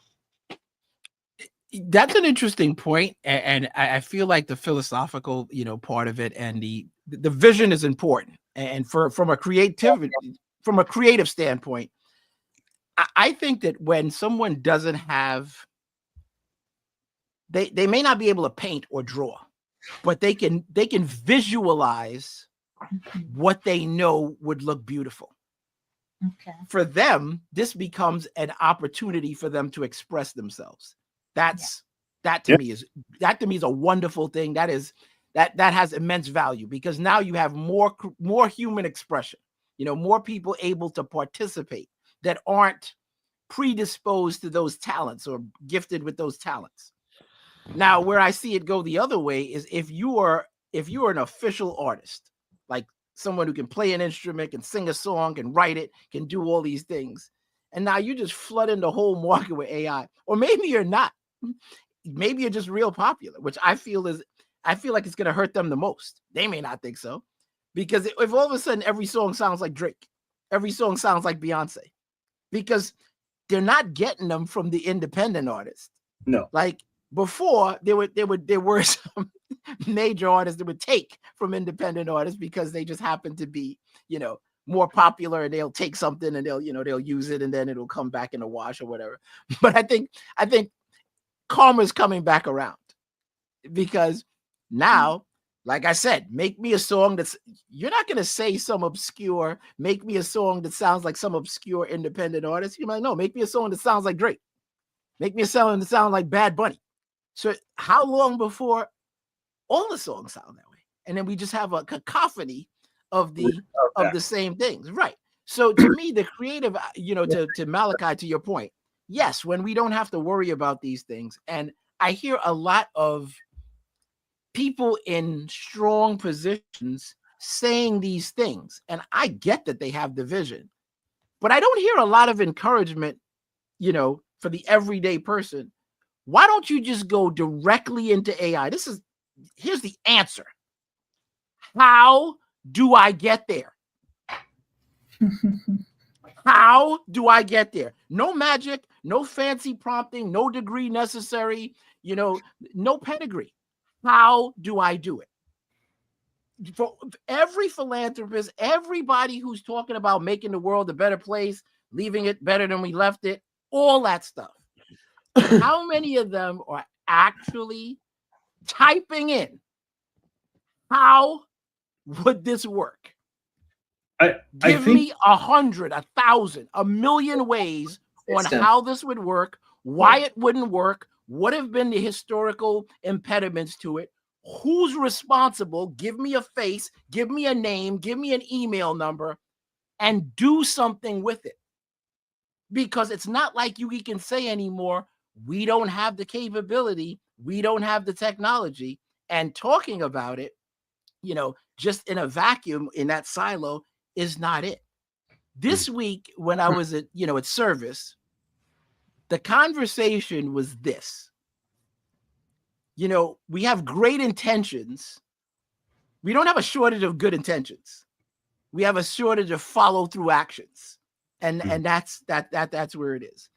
That's an interesting point, and I feel like the philosophical, part of it and the vision is important. And from a creative standpoint, I think that when someone doesn't have, they may not be able to paint or draw, but they can visualize what they know would look beautiful. Okay. For them, this becomes an opportunity for them to express themselves. That to me is a wonderful thing. That has immense value, because now you have more human expression. More people able to participate that aren't predisposed to those talents or gifted with those talents. Now, where I see it go the other way is if you are an official artist, like someone who can play an instrument, can sing a song, can write it, can do all these things, and now you just flood in the whole market with AI. Or maybe you're not. Maybe you're just real popular, which I feel like it's going to hurt them the most. They may not think so, because if all of a sudden every song sounds like Drake, every song sounds like Beyonce, because they're not getting them from the independent artist. No. Like before, there were some major artists that would take from independent artists because they just happen to be, more popular, and they'll take something and they'll use it, and then it'll come back in a wash or whatever. But I think karma's coming back around, because now, like I said, make me a song you're not going to say make me a song that sounds like some obscure independent artist. You might know, make me a song that sounds like Drake. Make me a song that sounds like Bad Bunny. So how long before All the songs sound that way. And then we just have a cacophony of the same things. Right. So to me, the creative, to Malachi, to your point, yes, when we don't have to worry about these things. And I hear a lot of people in strong positions saying these things. And I get that they have the vision, but I don't hear a lot of encouragement, for the everyday person. Why don't you just go directly into AI? Here's the answer. How do I get there? How do I get there? No magic, no fancy prompting, no degree necessary, no pedigree. How do I do it? For every philanthropist, everybody who's talking about making the world a better place, leaving it better than we left it, all that stuff. How many of them are actually typing how would this work? Give me 100, 1,000, 1,000,000 ways on how this would work, why it wouldn't work, what have been the historical impediments to it, who's responsible, give me a face, give me a name, give me an email number, and do something with it. Because it's not like we can say anymore, we don't have the capability, we don't have the technology, and talking about it, just in a vacuum in that silo is not it. This week, when I was at service, the conversation was this. We have great intentions. We don't have a shortage of good intentions. We have a shortage of follow through actions. And that's where it is.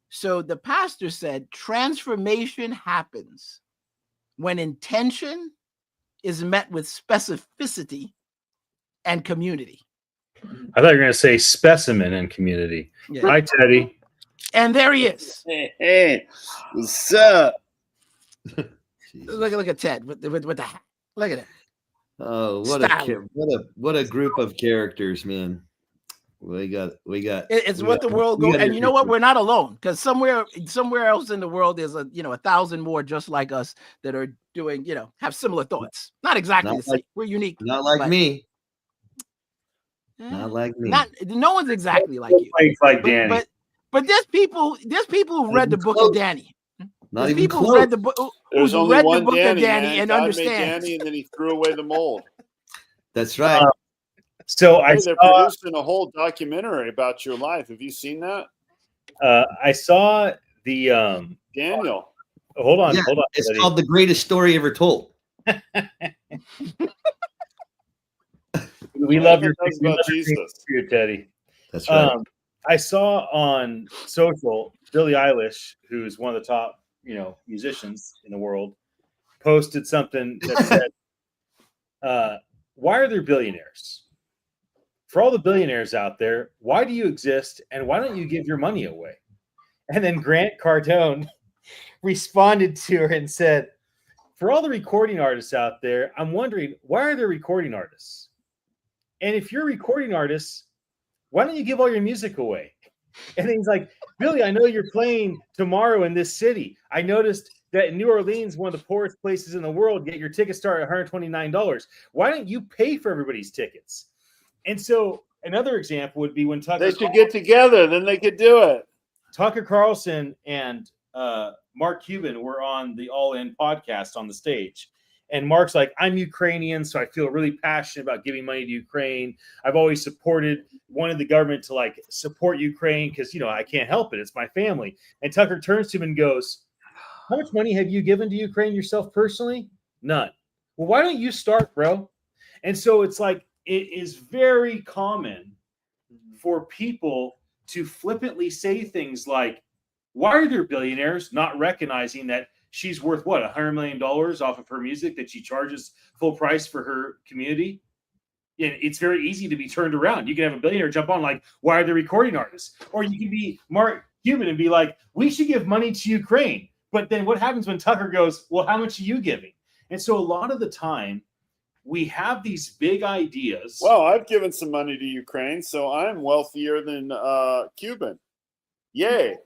So the pastor said, transformation happens when intention is met with specificity and community. I thought you were going to say specimen and community. Yeah. Hi, Teddy. And there he is. Hey, what's up? Look at Ted with the hat. Look at it. Oh, what a group of characters, man. We got. It's what the world goes. And you know what? We're not alone, because somewhere else in the world there's 1,000 more just like us that are doing, have similar thoughts. Not exactly the same. We're unique. Not like me. Not like me. No one's exactly like you. Like Danny. But there's people who read the book of Danny. Not even people close. Read the book. There's only read one the book Danny, of Danny man. and God understands. made Danny, and then he threw away the mold. That's right. So they're producing a whole documentary about your life. Have you seen that? I saw the Daniel. Hold on. It's called The Greatest Story Ever Told. We love your about Jesus, Teddy. That's right. I saw on social Billie Eilish, who's one of the top, musicians in the world, posted something that said, "Why are there billionaires? For all the billionaires out there, why do you exist, and why don't you give your money away?" And then Grant Cardone responded to her and said, "For all the recording artists out there, I'm wondering, why are there recording artists? And if you're recording artists, why don't you give all your music away?" And then he's like, "Billy, I know you're playing tomorrow in this city. I noticed that in New Orleans, one of the poorest places in the world, yet your tickets start at $129. Why don't you pay for everybody's tickets?" And so another example would be when they should get together, then they could do it. Tucker Carlson and Mark Cuban were on the All In podcast on the stage. And Mark's like, "I'm Ukrainian, so I feel really passionate about giving money to Ukraine. I've always wanted the government to support Ukraine because, I can't help it. It's my family." And Tucker turns to him and goes, "How much money have you given to Ukraine yourself personally?" "None." "Well, why don't you start, bro?" And so it's like, it is very common for people to flippantly say things like, "Why are there billionaires?" not recognizing that she's worth $100 million off of her music that she charges full price for her community. And it's very easy to be turned around. You can have a billionaire jump on like, "Why are they recording artists?" Or you can be Mark Cuban and be like, "We should give money to Ukraine." But then what happens when Tucker goes, "Well, how much are you giving?" And so a lot of the time we have these big ideas. Well, I've given some money to Ukraine, so I'm wealthier than Cuban. Yay.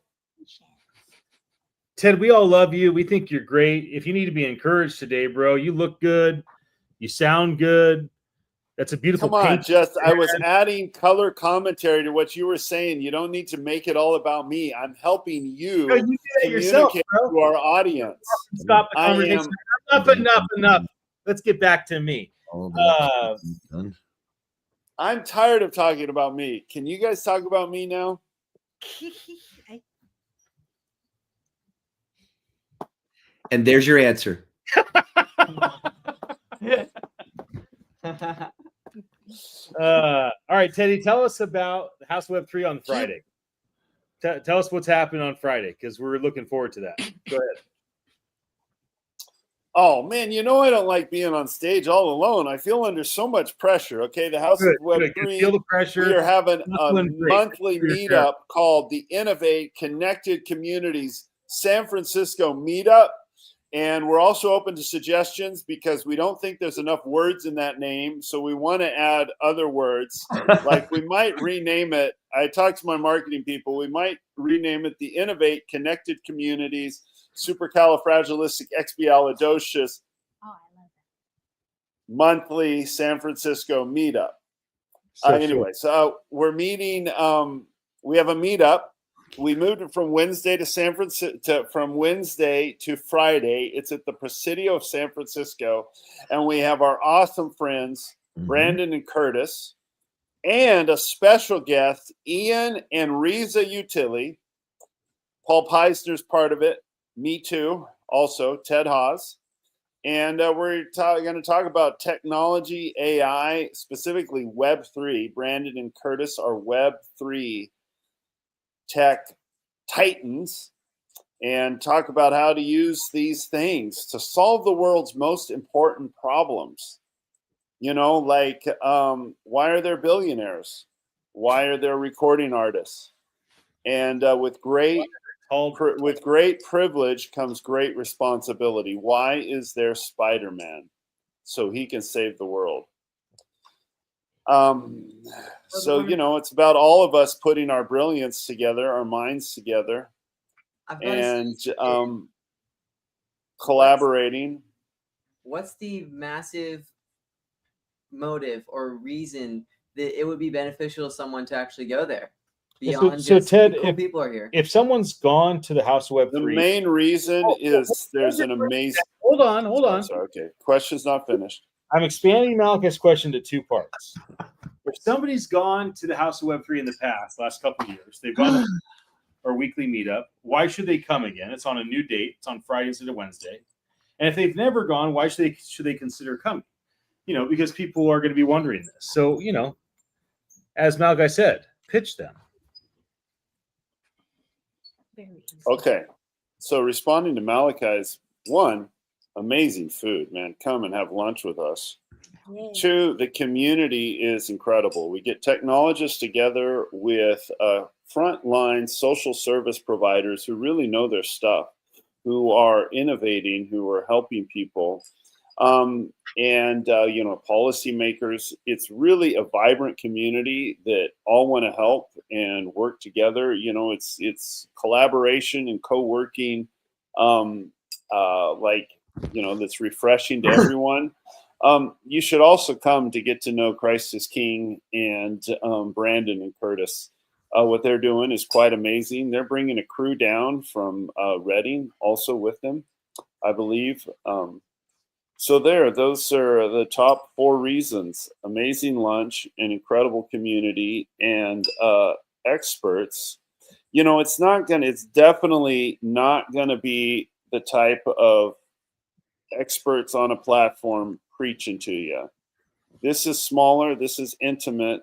Ted, we all love you. We think you're great. If you need to be encouraged today, bro, you look good. You sound good. That's a beautiful Come on, paint. just I was adding color commentary to what you were saying. You don't need to make it all about me. I'm helping you No, you do that yourself, communicate bro. to our audience. Stop the I conversation. am- Enough. Let's get back to me. I'm tired of talking about me. Can you guys talk about me now? And there's your answer. All right, Teddy, tell us about House Web 3 on Friday. Tell us what's happening on Friday, because we're looking forward to that. Go ahead. Oh man, you know I don't like being on stage all alone. I feel under so much pressure. Okay, the House of Web 3. Feel the pressure. We are having a Feeling great. monthly meetup called the Innovate Connected Communities San Francisco Meetup. And we're also open to suggestions because we don't think there's enough words in that name. So we want to add other words. Like we might rename it. I talked to my marketing people. We might rename it the Innovate Connected Communities Supercalifragilisticexpialidocious monthly San Francisco meetup. Anyway, so we're meeting. We have a meetup. We moved it from Wednesday to San Francisco, from Wednesday to Friday. It's at the Presidio of San Francisco, and we have our awesome friends Brandon and Curtis, and a special guest, Ian and Riza Utili. Paul Peisner's part of it. Me too. Also, Ted Haas. And we're going to talk about technology, AI, specifically Web3. Brandon and Curtis are Web3 tech titans, and talk about how to use these things to solve the world's most important problems. You know, like why are there billionaires? Why are there recording artists? And with great privilege comes great responsibility. Why is there Spider-Man? So he can save the world. So, you know, it's about all of us putting our brilliance together, our minds together, and collaborating. What's the massive motive or reason that it would be beneficial to someone to actually go there? Beyond so just Ted, cool people are here. If someone's gone to the House of Web 3, the main reason is there's an amazing. Hold on. Sorry, okay, question's not finished. I'm expanding Malika's question to two parts. If somebody's gone to the House of Web 3 in the last couple of years, they've gone to our weekly meetup, why should they come again? It's on a new date. It's on Fridays and a Wednesday. And if they've never gone, why should they consider coming? You know, because people are going to be wondering this. So, you know, as Malika said, pitch them. Okay, so responding to Malachi's, one, amazing food, man. Come and have lunch with us. Yay. Two, the community is incredible. We get technologists together with frontline social service providers who really know their stuff, who are innovating, who are helping people, and you know, policymakers. It's really a vibrant community that all want to help and work together. You know, it's collaboration and co-working, like, you know, that's refreshing to everyone. You should also come to get to know Christ is King and Brandon and Curtis. What they're doing is quite amazing. They're bringing a crew down from Reading also with them, I believe. So those are the top 4 reasons: amazing lunch, an incredible community, and experts. You know, it's definitely not going to be the type of experts on a platform preaching to you. This is smaller. This is intimate.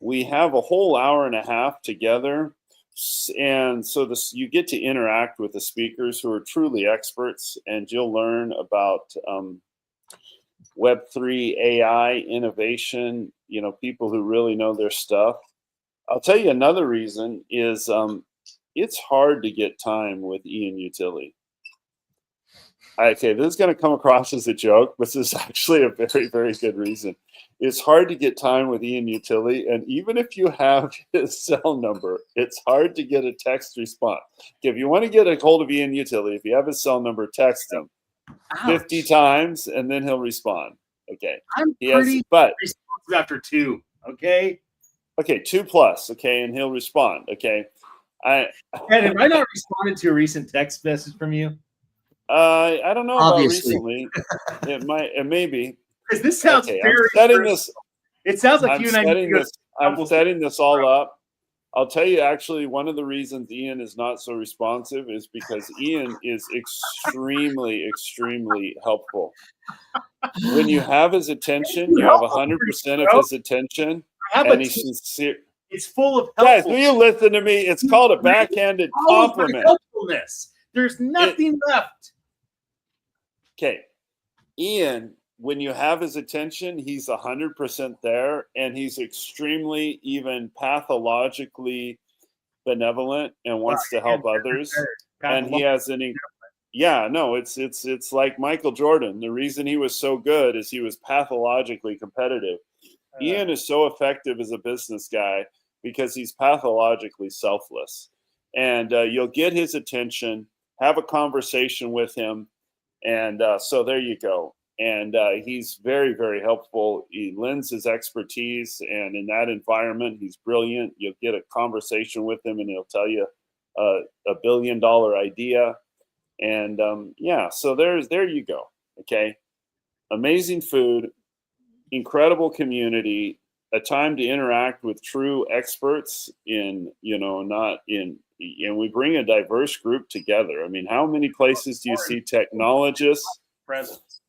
We have a whole hour and a half together. And so you get to interact with the speakers who are truly experts, and you'll learn about Web3, AI, innovation, you know, people who really know their stuff. I'll tell you another reason is it's hard to get time with Ian Utili. Okay, this is going to come across as a joke, but this is actually a very, very good reason. it's hard to get time with Ian Utility, and even if you have his cell number, it's hard to get a text response. If you want to get a hold of Ian Utility, if you have his cell number, text him 50 times, and then he'll respond. Okay. I'm He has, pretty but responsive after 2. Okay. okay, 2+. Okay, and he'll respond. Okay. And have I not responded to a recent text message from you? I don't know Obviously. about recently. It may be. Because this sounds Okay, very. I'm setting this. It sounds like I'm you and I. setting need to this. I'm setting this all up. I'll tell you, actually, one of the reasons Ian is not so responsive is because Ian is extremely, extremely helpful. When you have his attention, you have 100% of his attention, and he's sincere. It's full of Guys, helpful. will you listen to me? It's called a backhanded all of my compliment. helpfulness. There's nothing left. Okay, Ian, when you have his attention, he's 100% there, and he's extremely, even pathologically benevolent and wants to help others. And he has it's like Michael Jordan. The reason he was so good is he was pathologically competitive. Ian is so effective as a business guy because he's pathologically selfless. And you'll get his attention, have a conversation with him, and so there you go. And he's very, very helpful. He lends his expertise, and in that environment, he's brilliant. You'll get a conversation with him, and he'll tell you a $1 billion idea. And so there you go. Okay, amazing food, incredible community, a time to interact with true experts and we bring a diverse group together. I mean, how many places do you see technologists? Presence.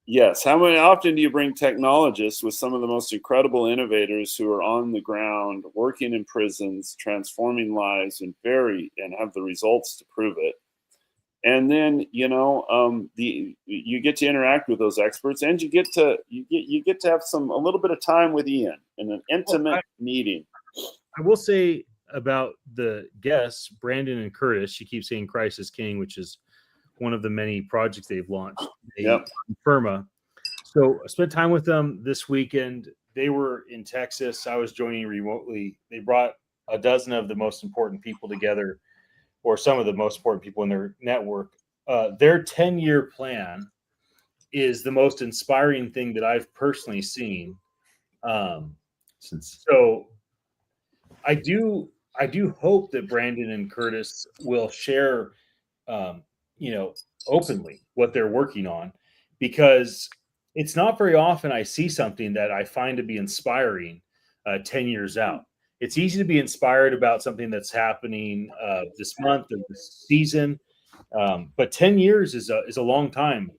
Yes. How often do you bring technologists with some of the most incredible innovators who are on the ground, working in prisons, transforming lives, and have the results to prove it? And then you get to interact with those experts, and you get to have a little bit of time with Ian in an intimate meeting. I will say about the guests, Brandon and Curtis. She keeps saying "Christ is King," which is one of the many projects they've launched. Firma. So I spent time with them this weekend. They were in Texas. I was joining remotely. They brought a dozen of the most important people together, or some of the most important people in their network. Their 10-year plan is the most inspiring thing that I've personally seen. So I do hope that Brandon and Curtis will share, openly what they're working on, because it's not very often I see something that I find to be inspiring 10 years out. It's easy to be inspired about something that's happening this month or this season, but 10 years is a long time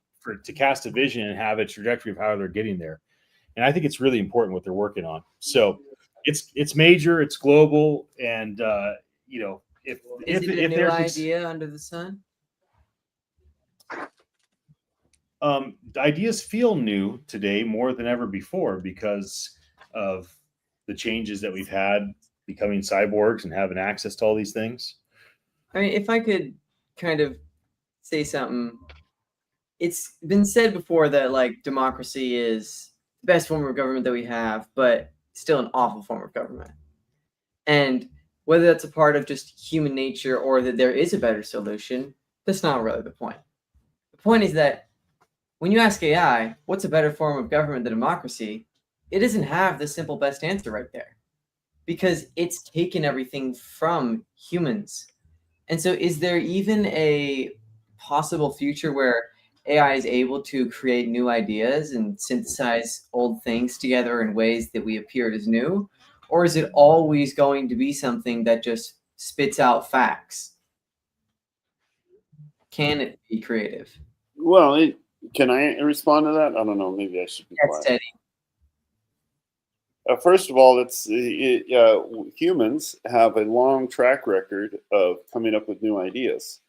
to cast a vision and have a trajectory of how they're getting there. And I think it's really important what they're working on. So it's major, it's global, and if Is it a new idea under the sun? Ideas feel new today more than ever before because of the changes that we've had, becoming cyborgs and having access to all these things. I mean, if I could kind of say something, it's been said before that like democracy is the best form of government that we have, but still an awful form of government. And whether that's a part of just human nature or that there is a better solution, that's not really the point. The point is that when you ask AI, what's a better form of government than democracy? It doesn't have the simple best answer right there, because it's taken everything from humans. And so is there even a possible future where AI is able to create new ideas and synthesize old things together in ways that we appear as new? Or is it always going to be something that just spits out facts? Can it be creative? Well, can I respond to that? I don't know. Maybe I should be quiet. Steady. First of all, humans have a long track record of coming up with new ideas.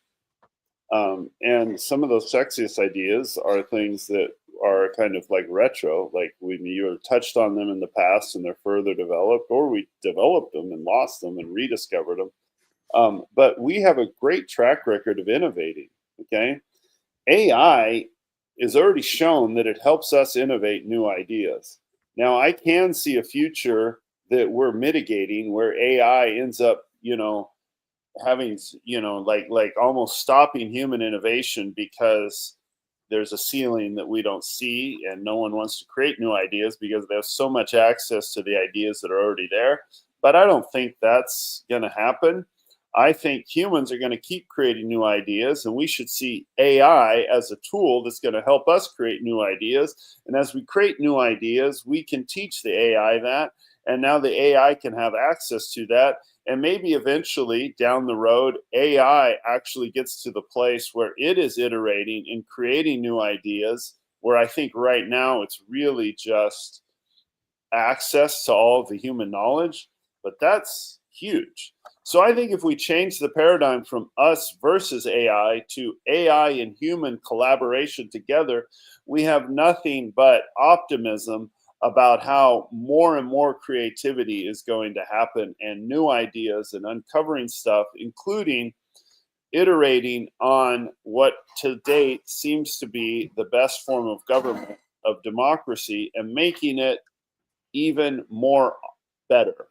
And some of those sexiest ideas are things that are kind of like retro, like when you have touched on them in the past and they're further developed, or we developed them and lost them and rediscovered them. But we have a great track record of innovating, okay? AI is already shown that it helps us innovate new ideas. Now, I can see a future that we're mitigating where AI ends up, having, like almost stopping human innovation because there's a ceiling that we don't see, and no one wants to create new ideas because there's so much access to the ideas that are already there. But I don't think that's going to happen. I think humans are going to keep creating new ideas, and we should see AI as a tool that's going to help us create new ideas. And as we create new ideas, we can teach the AI that, and now the AI can have access to that. And maybe eventually down the road, AI actually gets to the place where it is iterating and creating new ideas, where I think right now it's really just access to all of the human knowledge. But that's huge. So I think if we change the paradigm from us versus AI to AI and human collaboration together, we have nothing but optimism about how more and more creativity is going to happen, and new ideas and uncovering stuff, including iterating on what to date seems to be the best form of government, of democracy, and making it even more better.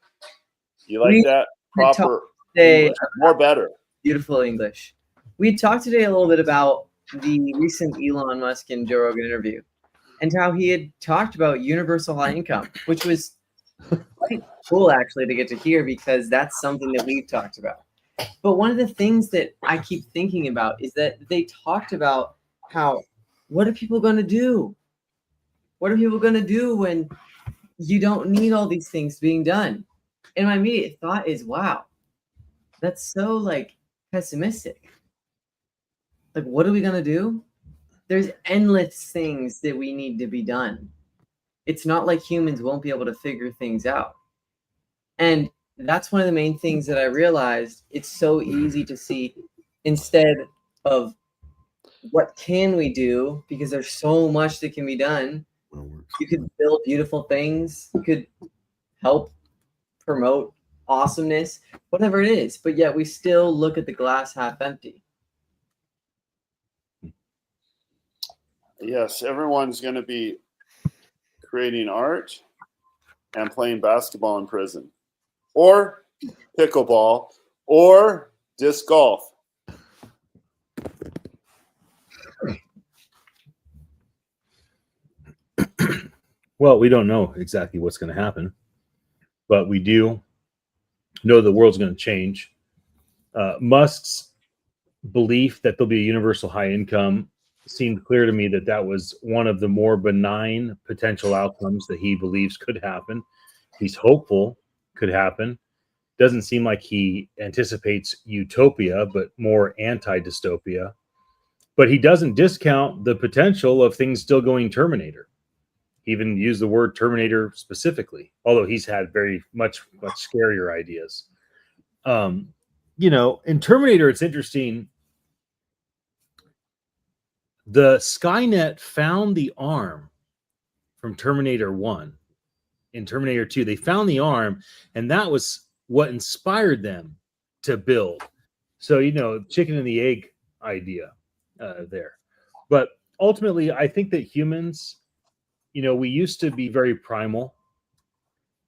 You like We that? talked Proper today English. More better. Beautiful English. We talked today a little bit about the recent Elon Musk and Joe Rogan interview and how he had talked about universal high income, which was quite cool actually to get to hear, because that's something that we've talked about. But one of the things that I keep thinking about is that they talked about how, what are people going to do? What are people going to do when you don't need all these things being done? And my immediate thought is, wow, that's so like pessimistic. Like, what are we going to do? There's endless things that we need to be done. It's not like humans won't be able to figure things out. And that's one of the main things that I realized. It's so easy to see, instead of what can we do, because there's so much that can be done. You could build beautiful things. You could help promote awesomeness, whatever it is. But yet we still look at the glass half empty. Yes, everyone's going to be creating art and playing basketball in prison, or pickleball, or disc golf. Well, we don't know exactly what's going to happen, but we do know the world's going to change. Musk's belief that there'll be a universal high income seemed clear to me that that was one of the more benign potential outcomes that he believes could happen. He's hopeful could happen. Doesn't seem like he anticipates utopia, but more anti-dystopia. But he doesn't discount the potential of things still going Terminator. He even used the word Terminator specifically, although he's had very much scarier ideas. In Terminator, it's interesting. The Skynet found the arm from Terminator 1. In Terminator 2, they found the arm, and that was what inspired them to build. So, chicken and the egg idea there. But ultimately, I think that humans, we used to be very primal,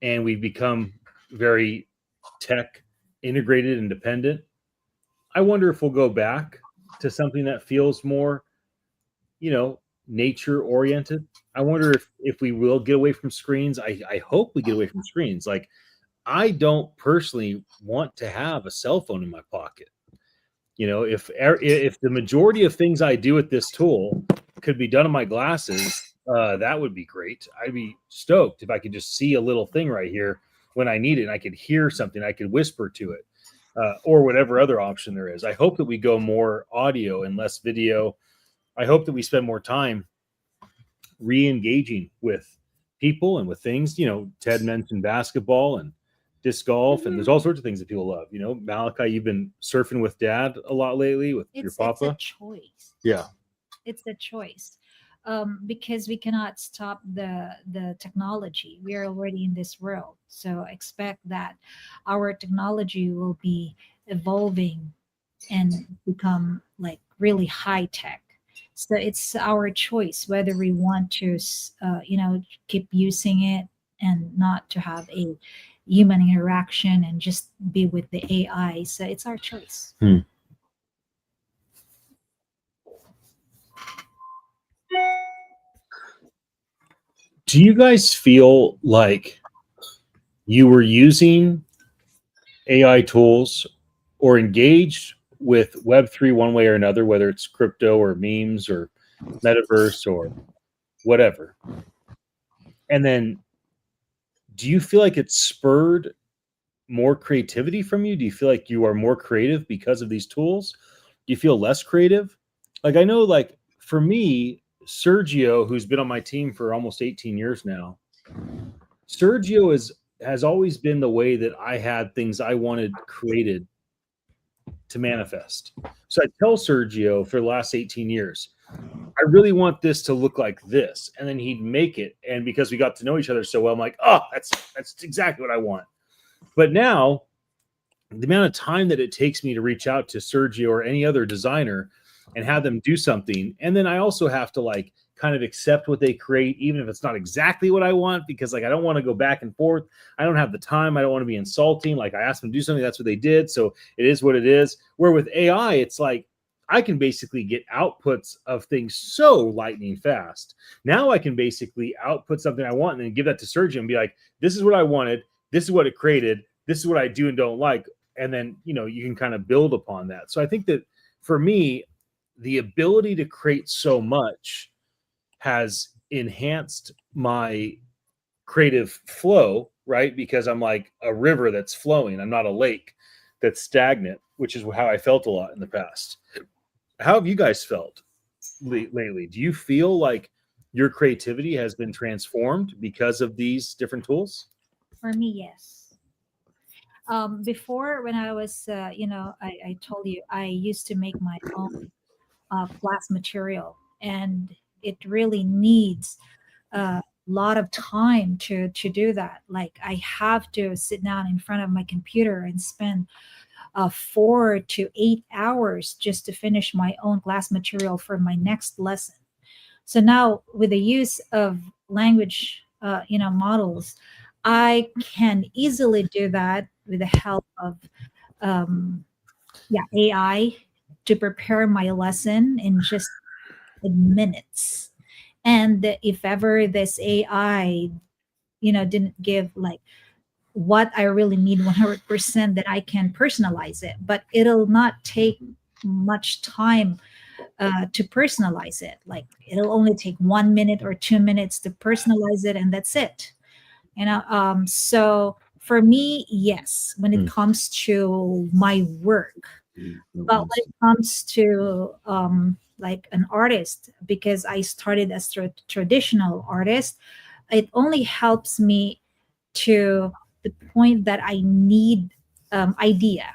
and we've become very tech integrated and dependent. I wonder if we'll go back to something that feels more, nature oriented. I wonder if we will get away from screens. I hope we get away from screens. Like, I don't personally want to have a cell phone in my pocket. If the majority of things I do with this tool could be done on my glasses, that would be great. I'd be stoked if I could just see a little thing right here when I need it, and I could hear something, I could whisper to it, or whatever other option there is. I hope that we go more audio and less video. I hope that we spend more time re-engaging with people and with things. Ted mentioned basketball and disc golf, and there's all sorts of things that people love. Malachi, you've been surfing with Dad a lot lately with your papa. It's a choice. Yeah, it's a choice, because we cannot stop the technology. We are already in this world, so expect that our technology will be evolving and become like really high tech. So it's our choice whether we want to, keep using it and not to have a human interaction and just be with the AI. So it's our choice. Do you guys feel like you were using AI tools or engaged with Web3 one way or another, whether it's crypto or memes or metaverse or whatever? And then do you feel like it spurred more creativity from you? Do you feel like you are more creative because of these tools? Do you feel less creative? Like, I know, like, for me, Sergio, who's been on my team for almost 18 years now, Sergio has always been the way that I had things I wanted created to manifest. So I tell Sergio for the last 18 years, I really want this to look like this. And then he'd make it. And because we got to know each other so well, I'm like, oh, that's exactly what I want. But now the amount of time that it takes me to reach out to Sergio or any other designer and have them do something. And then I also have to like kind of accept what they create, even if it's not exactly what I want, because like I don't want to go back and forth. I don't have the time. I don't want to be insulting. Like I asked them to do something, that's what they did. So it is what it is. Where with AI, it's like I can basically get outputs of things so lightning fast. Now I can basically output something I want and then give that to Sergio and be like, this is what I wanted. This is what it created. This is what I do and don't like. And then, you know, you can kind of build upon that. So I think that for me, the ability to create so much has enhanced my creative flow, right? Because I'm like a river that's flowing. I'm not a lake that's stagnant, which is how I felt a lot in the past. How have you guys felt lately? Do you feel like your creativity has been transformed because of these different tools? For me, yes. Before, when I was, I told you I used to make my own glass material, and it really needs a lot of time to do that. Like I have to sit down in front of my computer and spend 4 to 8 hours just to finish my own glass material for my next lesson. So now with the use of language, models, I can easily do that with the help of AI to prepare my lesson in just minutes. And if ever this AI, didn't give like what I really need 100%, that I can personalize it, but it'll not take much time to personalize it. Like it'll only take 1 minute or 2 minutes to personalize it, and that's it. So for me, yes, when it comes to my work, but when it comes to like an artist, because I started as a traditional artist, it only helps me to the point that I need idea.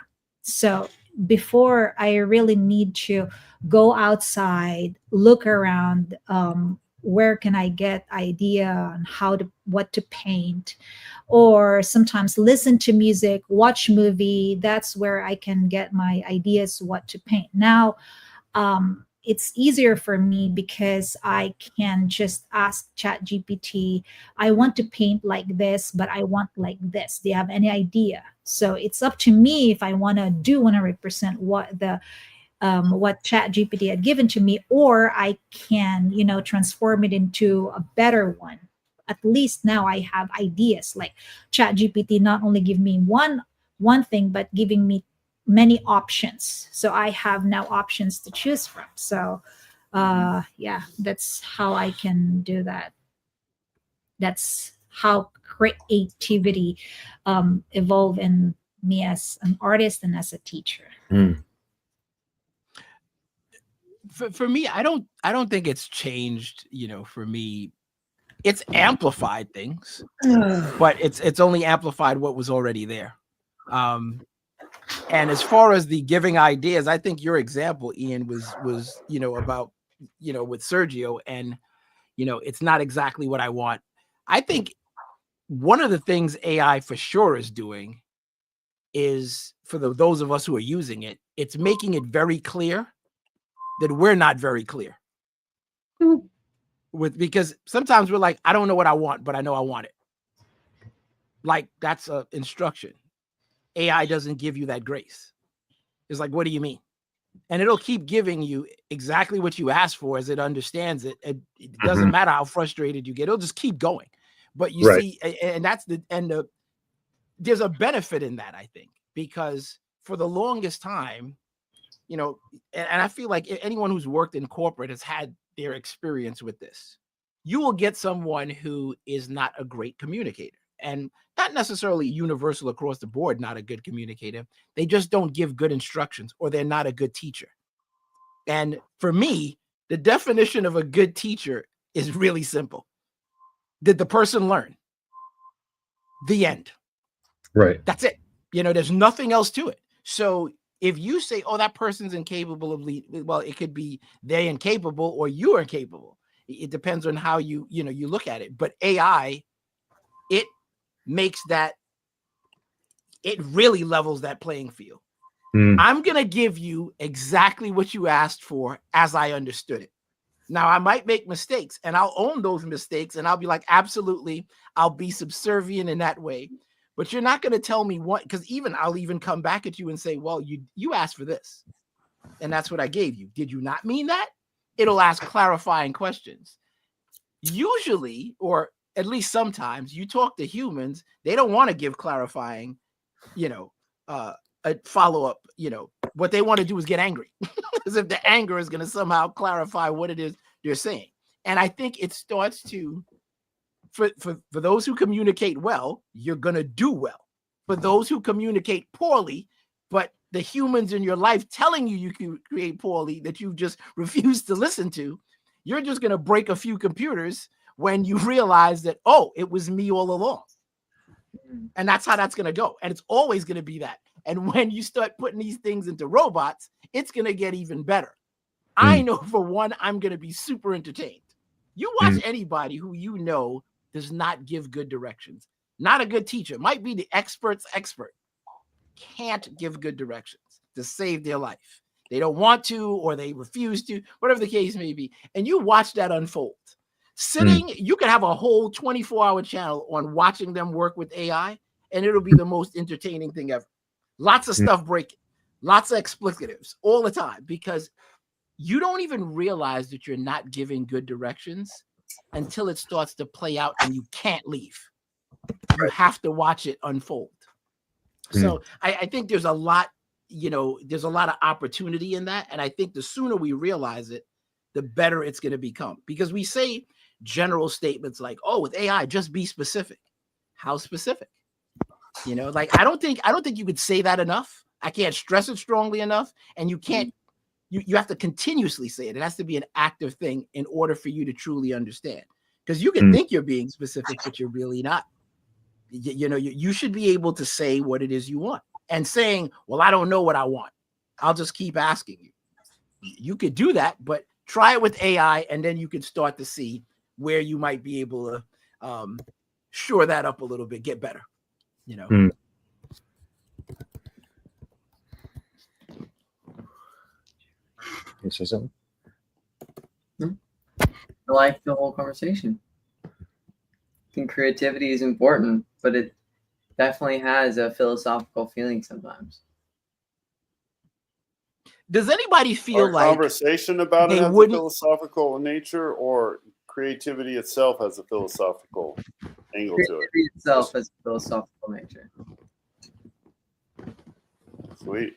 So before, I really need to go outside, look around, where can I get idea on what to paint, or sometimes listen to music, watch movie. That's where I can get my ideas what to paint. Now it's easier for me because I can just ask ChatGPT, I want to paint like this, but I want like this. Do you have any idea? So it's up to me if I want to do 100% what ChatGPT had given to me, or I can, transform it into a better one. At least now I have ideas. Like ChatGPT not only give me one thing, but giving me many options. So I have now options to choose from. So that's how I can do that. That's how creativity evolve in me as an artist and as a teacher. For me, I don't think it's changed. For me, it's amplified things, but it's only amplified what was already there. And as far as the giving ideas, I think your example, Ian, was about with Sergio, and it's not exactly what I want. I think one of the things AI for sure is doing is, for those of us who are using it, it's making it very clear that we're not very clear. because sometimes we're like, I don't know what I want, but I know I want it. Like that's a instruction. AI doesn't give you that grace. It's like, what do you mean? And it'll keep giving you exactly what you asked for as it understands it. It doesn't matter how frustrated you get. It'll just keep going. But you see, and that's there's a benefit in that, I think, because for the longest time, you know, and I feel like anyone who's worked in corporate has had their experience with this. You will get someone who is not a great communicator, and not necessarily universal across the board, not a good communicator. They just don't give good instructions, or they're not a good teacher. And for me, the definition of a good teacher is really simple. Did the person learn? The end. Right. That's it. You know, there's nothing else to it. So if you say, oh, that person's incapable of leading, well, it could be they're incapable or you're incapable. It depends on how you look at it. But AI, it makes that, it really levels that playing field. I'm going to give you exactly what you asked for as I understood it. Now, I might make mistakes, and I'll own those mistakes, and I'll be like, absolutely, I'll be subservient in that way. But you're not going to tell me what, because I'll even come back at you and say, well, you asked for this, and that's what I gave you. Did you not mean that? It'll ask clarifying questions. Usually, or at least sometimes, you talk to humans, they don't want to give clarifying, a follow-up, what they want to do is get angry, as if the anger is going to somehow clarify what it is they're saying. And I think it starts to, for those who communicate well, you're going to do well. For those who communicate poorly, but the humans in your life telling you can create poorly that you just refuse to listen to, you're just going to break a few computers when you realize that, oh, it was me all along. And that's how that's going to go. And it's always going to be that. And when you start putting these things into robots, it's going to get even better. I know for one, I'm going to be super entertained. You watch anybody who does not give good directions. Not a good teacher. Might be the expert's expert. Can't give good directions to save their life. They don't want to, or they refuse to, whatever the case may be. And you watch that unfold. You could have a whole 24-hour channel on watching them work with AI, and it'll be the most entertaining thing ever. Lots of stuff breaking, lots of explicatives all the time, because you don't even realize that you're not giving good directions until it starts to play out and you can't leave. You have to watch it unfold. So I think there's a lot, there's a lot of opportunity in that. And I think the sooner we realize it, the better it's going to become, because we say general statements like, oh, with AI, just be specific. How specific? I don't think you could say that enough. I can't stress it strongly enough. And you can't, you have to continuously say it. It has to be an active thing in order for you to truly understand. Because you can think you're being specific, but you're really not. You should be able to say what it is you want. And saying, well, I don't know what I want, I'll just keep asking you. You could do that, but try it with AI, and then you can start to see where you might be able to shore that up a little bit, get better. You say something? I like the whole conversation. I think creativity is important, but it definitely has a philosophical feeling sometimes. Does anybody feel Our like conversation about it has a philosophical nature, or creativity itself has a philosophical angle to it? Creativity itself has a philosophical nature. Sweet.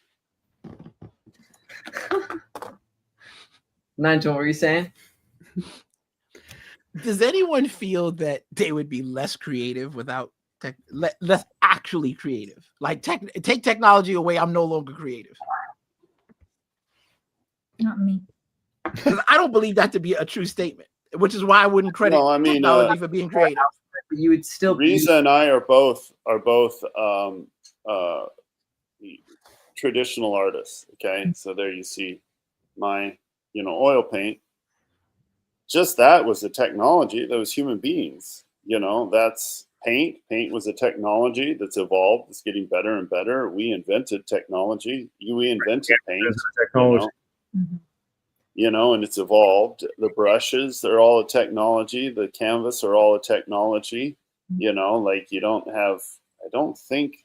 Nigel, what were you saying? Does anyone feel that they would be less creative without less actually creative? Like take technology away, I'm no longer creative. Not me. Because I don't believe that to be a true statement, which is why I wouldn't credit technology for being creative. You would still. Risa and I are both traditional artists. Okay, so there you see my oil paint. Just that was a technology. That was human beings. That's paint. Paint was a technology that's evolved. It's getting better and better. We invented technology. We invented paint. Technology. you know, and it's evolved. The brushes, they're all a technology. The canvas are all a technology, you know, like you don't have, I don't think,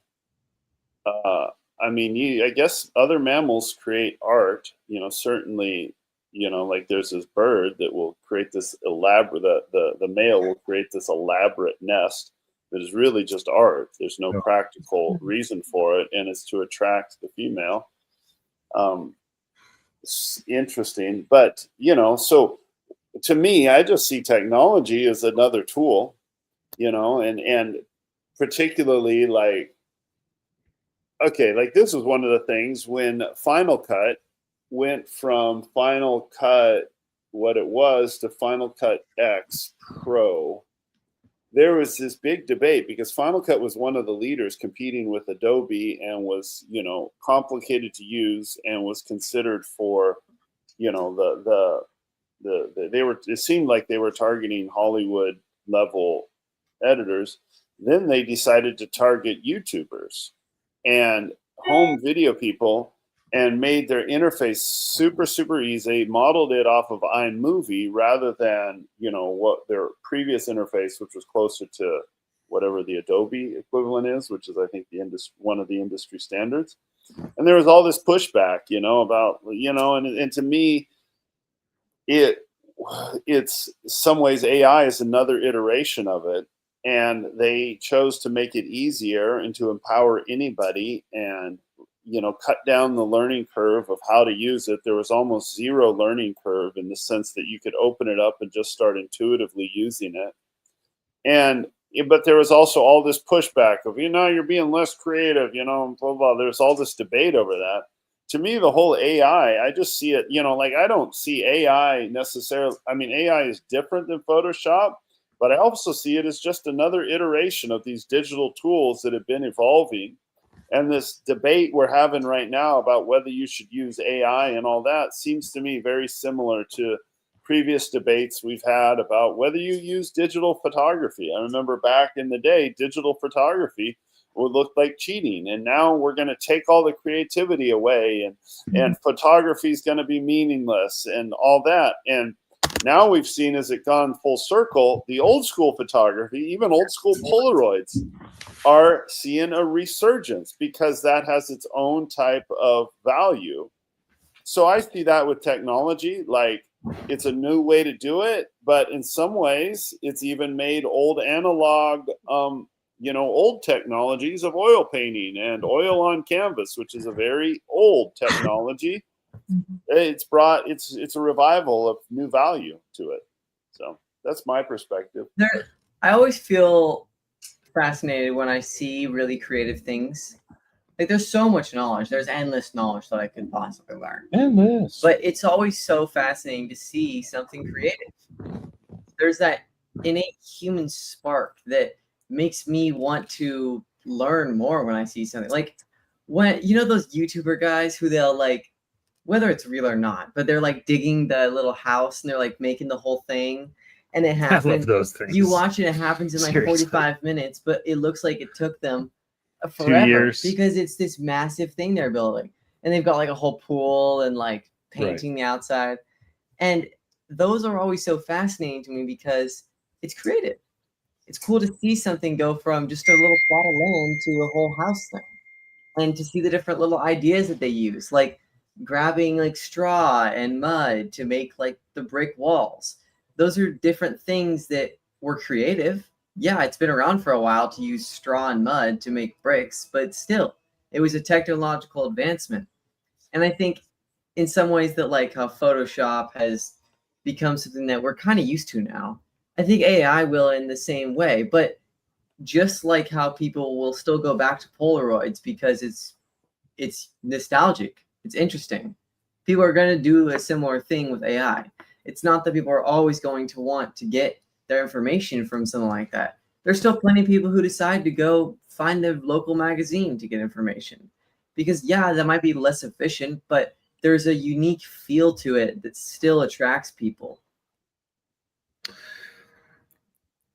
I mean, I guess other mammals create art, you know, certainly, you know, like there's this bird that will create this elaborate, the male will create this elaborate nest that is really just art. There's no practical reason for it, and it's to attract the female. It's interesting, but, you know, so to me, I just see technology as another tool, you know, and particularly like, okay, like this was one of the things when Final Cut went from Final Cut, what it was, to Final Cut X Pro. There was this big debate because Final Cut was one of the leaders competing with Adobe and was, you know, complicated to use and was considered for, you know, they were, it seemed like they were targeting Hollywood level editors. Then they decided to target YouTubers and home video people and made their interface super, super easy, modeled it off of iMovie rather than, you know, what their previous interface, which was closer to whatever the Adobe equivalent is, which is, I think, one of the industry standards. And there was all this pushback, you know, about, you know, and to me, it's some ways AI is another iteration of it. And they chose to make it easier and to empower anybody and, you know, cut down the learning curve of how to use it. There was almost zero learning curve in the sense that you could open it up and just start intuitively using it. But there was also all this pushback of, you know, you're being less creative, you know, blah, blah. There's all this debate over that. To me, the whole AI, I just see it, you know, like I don't see AI necessarily. I mean, AI is different than Photoshop, but I also see it as just another iteration of these digital tools that have been evolving. And this debate we're having right now about whether you should use AI and all that seems to me very similar to previous debates we've had about whether you use digital photography. I remember back in the day, digital photography would look like cheating. And now we're going to take all the creativity away and photography is going to be meaningless and all that. And now we've seen, as it gone full circle, the old school photography, even old school Polaroids, are seeing a resurgence because that has its own type of value. So I see that with technology, like it's a new way to do it, but in some ways it's even made old analog, you know, old technologies of oil painting and oil on canvas, which is a very old technology. It's a revival of new value to it. So that's my perspective. I always feel fascinated when I see really creative things. Like there's so much knowledge. There's endless knowledge that I could possibly learn. Endless. But it's always so fascinating to see something creative. There's that innate human spark that makes me want to learn more when I see something. Like when, you know, those YouTuber guys who they'll like, whether it's real or not, but they're like digging the little house and they're like making the whole thing. And it happens. I love those things. You watch it, it happens in like Seriously. 45 minutes, but it looks like it took them forever 2 years. because it's this massive thing they're building. And they've got like a whole pool and like painting the outside. And those are always so fascinating to me because it's creative. It's cool to see something go from just a little plot of land to a whole house thing. And to see the different little ideas that they use, like grabbing like straw and mud to make like the brick walls. Those are different things that were creative. Yeah, it's been around for a while to use straw and mud to make bricks, but still, it was a technological advancement. And I think in some ways that like how Photoshop has become something that we're kind of used to now, I think AI will in the same way. But just like how people will still go back to Polaroids because it's nostalgic, it's interesting. People are going to do a similar thing with AI. It's not that people are always going to want to get their information from something like that. There's still plenty of people who decide to go find their local magazine to get information. Because yeah, that might be less efficient, but there's a unique feel to it that still attracts people.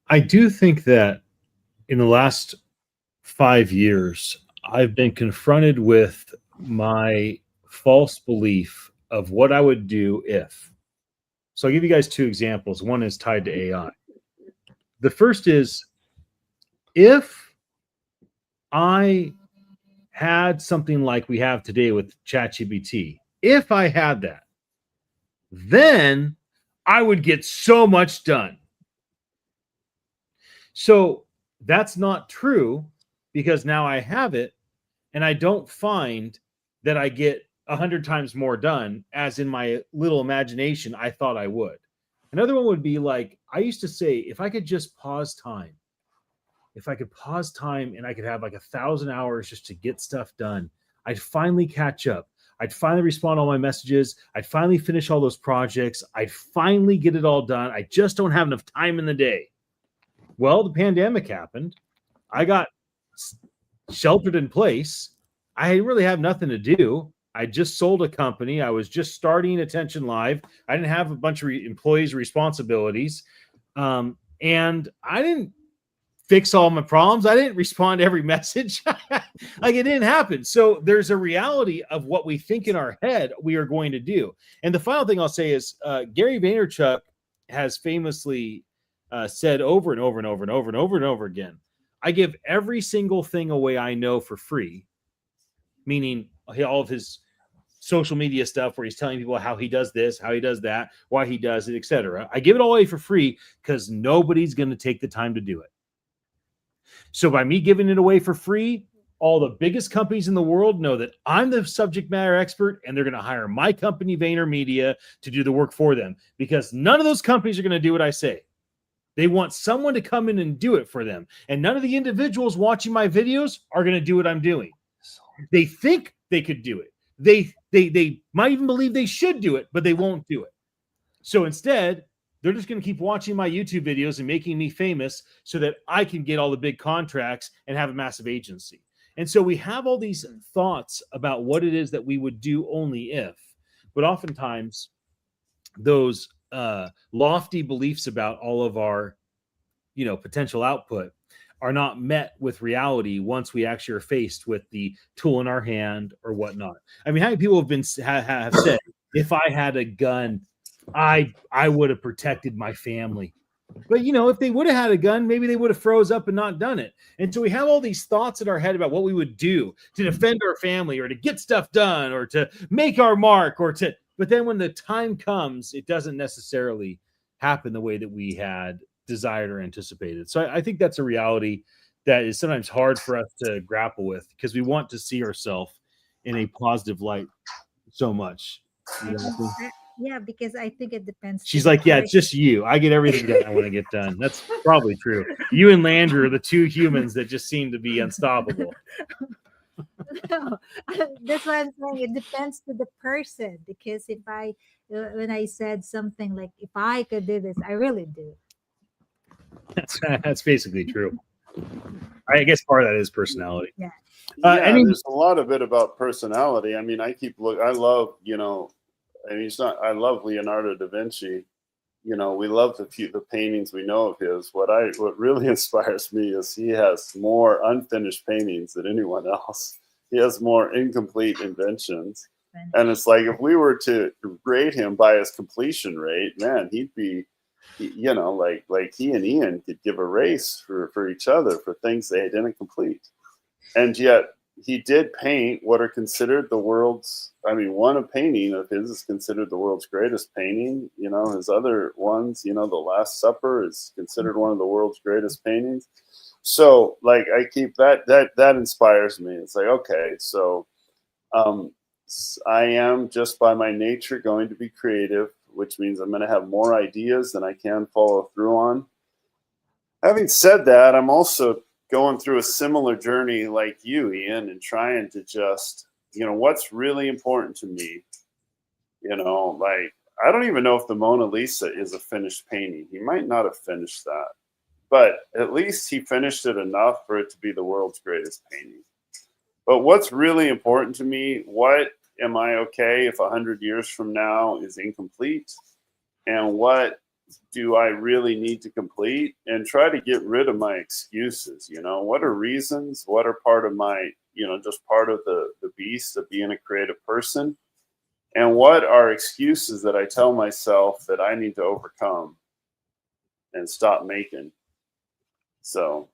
I do think that in the last 5 years, I've been confronted with my false belief of what I would do if. So I'll give you guys two examples. One is tied to AI. The first is if I had something like we have today with ChatGPT, if I had that, then I would get so much done. So that's not true because now I have it and I don't find that I get 100 times more done as in my little imagination I thought I would. Another one would be like, I used to say, if I could just pause time, if I could pause time and I could have like 1,000 hours just to get stuff done, I'd finally catch up. I'd finally respond to all my messages. I'd finally finish all those projects. I'd finally get it all done. I just don't have enough time in the day. Well, the pandemic happened. I got sheltered in place. I really have nothing to do. I just sold a company. I was just starting Attention Live. I didn't have a bunch of employees' responsibilities. And I didn't fix all my problems. I didn't respond to every message. Like it didn't happen. So there's a reality of what we think in our head we are going to do. And the final thing I'll say is Gary Vaynerchuk has famously said over and over and over and over and over and over again, I give every single thing away I know for free, meaning all of his social media stuff where he's telling people how he does this, how he does that, why he does it, etc. I give it all away for free because nobody's going to take the time to do it. So by me giving it away for free, all the biggest companies in the world know that I'm the subject matter expert and they're going to hire my company, VaynerMedia, to do the work for them because none of those companies are going to do what I say. They want someone to come in and do it for them. And none of the individuals watching my videos are going to do what I'm doing. They think they could do it. They might even believe they should do it, but they won't do it. So instead, they're just going to keep watching my YouTube videos and making me famous so that I can get all the big contracts and have a massive agency. And so we have all these thoughts about what it is that we would do only if, but oftentimes those lofty beliefs about all of our, potential output are not met with reality once we actually are faced with the tool in our hand or whatnot. I mean, how many people have said, if I had a gun, I would have protected my family. But, if they would have had a gun, maybe they would have froze up and not done it. And so we have all these thoughts in our head about what we would do to defend our family or to get stuff done or to make our mark but then when the time comes, it doesn't necessarily happen the way that we had desired or anticipated. So I think that's a reality that is sometimes hard for us to grapple with because we want to see ourselves in a positive light so much. Yeah, because I think it depends. She's like, yeah, it's just you. I get everything done I want to get done. That's probably true. You and Landry are the two humans that just seem to be unstoppable. No, that's why I'm saying it depends to the person. Because if when I said something like, if I could do this, I really do. That's basically true. I guess part of that is personality. Yeah. There's a lot of it about personality. I mean, I love, I love Leonardo da Vinci. We love the paintings we know of his. What really inspires me is he has more unfinished paintings than anyone else. He has more incomplete inventions. And it's like, if we were to rate him by his completion rate, man, he'd be, like he and Ian could give a race for each other for things they didn't complete. And yet he did paint what are considered one painting of his is considered the world's greatest painting. His other ones, The Last Supper is considered one of the world's greatest paintings. So like I keep that inspires me. It's like, okay, so I am just by my nature going to be creative, which means I'm going to have more ideas than I can follow through on. Having said that, I'm also going through a similar journey like you, Ian, and trying to just, what's really important to me. Like, I don't even know if the Mona Lisa is a finished painting. He might not have finished that, but at least he finished it enough for it to be the world's greatest painting. But what's really important to me, what am I okay if 100 years from now is incomplete? And what do I really need to complete? And try to get rid of my excuses. What are reasons? What are part of my, just part of the beast of being a creative person? And what are excuses that I tell myself that I need to overcome and stop making? So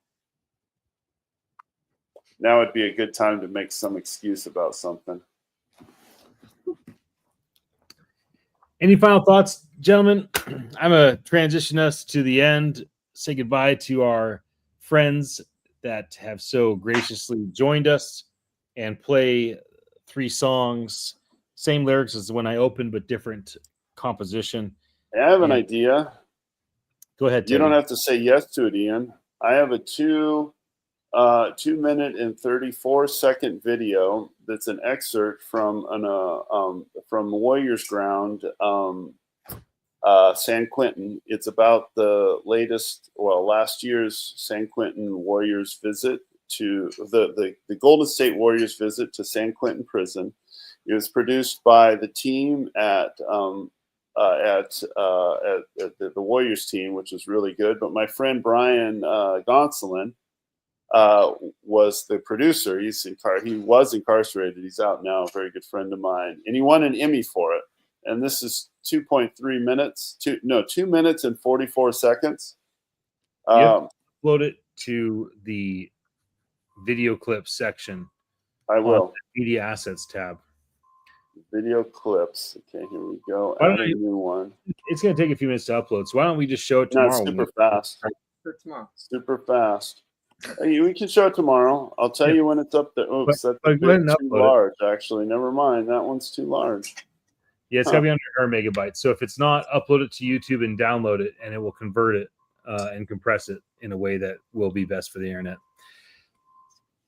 now would be a good time to make some excuse about something. Any final thoughts, gentlemen? I'm going to transition us to the end, say goodbye to our friends that have so graciously joined us, and play 3 songs, same lyrics as when I opened, but different composition. I have an idea. Go ahead, Teddy. You don't have to say yes to it, Ian. I have a 2-minute and 34-second video that's an excerpt from from Warriors Ground, San Quentin. It's about the last year's San Quentin Warriors visit to the Golden State Warriors visit to San Quentin Prison. It was produced by the team at the Warriors team, which is really good. But my friend Brian Gonsolin was the producer. He was incarcerated. He's out now. A very good friend of mine, and he won an Emmy for it. And this is 2.3 minutes. 2 minutes and 44 seconds. Upload it to the video clips section. I will. Media assets tab. Video clips. Okay, here we go. Add a new one. It's going to take a few minutes to upload. So why don't we just show it tomorrow? Super fast. For tomorrow. Super fast. Hey, we can show it tomorrow. I'll tell you when it's up there. Oops, that's too large. Actually, never mind. That one's too large. Yeah, it's got to be under her megabytes. So if it's not, upload it to YouTube and download it, and it will convert it and compress it in a way that will be best for the internet.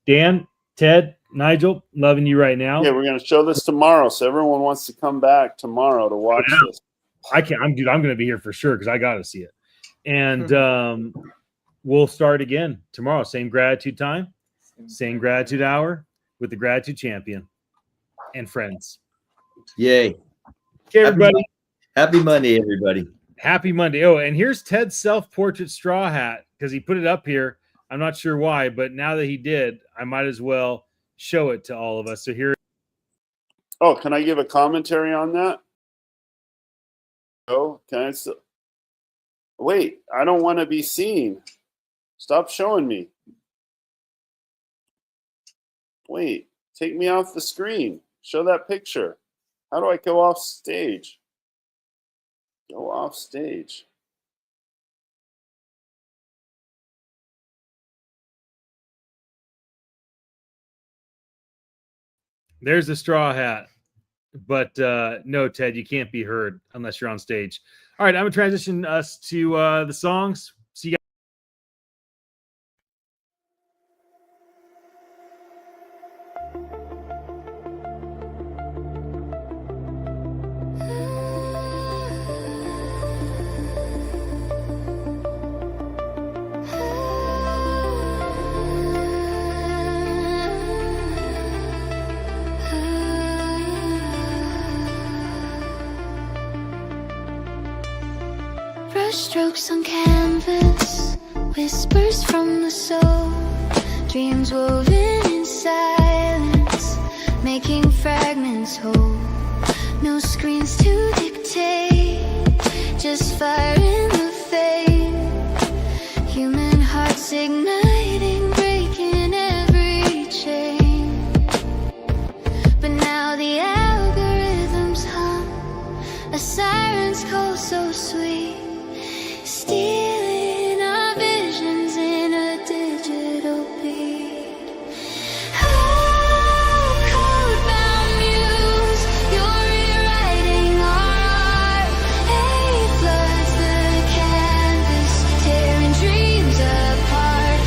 Dan, Ted, Nigel, loving you right now. Yeah, we're going to show this tomorrow, so everyone wants to come back tomorrow to watch this. I can't. I'm going to be here for sure because I got to see it. And we'll start again tomorrow. Same gratitude time, same gratitude hour with the gratitude champion and friends. Yay. Okay, everybody. Happy Monday, everybody. Happy Monday. Oh, and here's Ted's self-portrait straw hat because he put it up here. I'm not sure why, but now that he did, I might as well show it to all of us. So here. Oh, can I give a commentary on that? Oh, can I still? Wait, I don't want to be seen. Stop showing me. Wait, take me off the screen. Show that picture. How do I go off stage? Go off stage. There's the straw hat. But no, Ted, you can't be heard unless you're on stage. All right, I'm going to transition us to the songs. See you guys. Strokes on canvas, whispers from the soul, dreams woven in silence, making fragments whole. No screens to dictate, just fire in the fade. Human hearts igniting, breaking every chain. But now the algorithms hum, a siren's call so sweet. Stealing our visions in a digital beat. Oh, code-bound muse, you're rewriting our art. Hate floods the canvas, tearing dreams apart.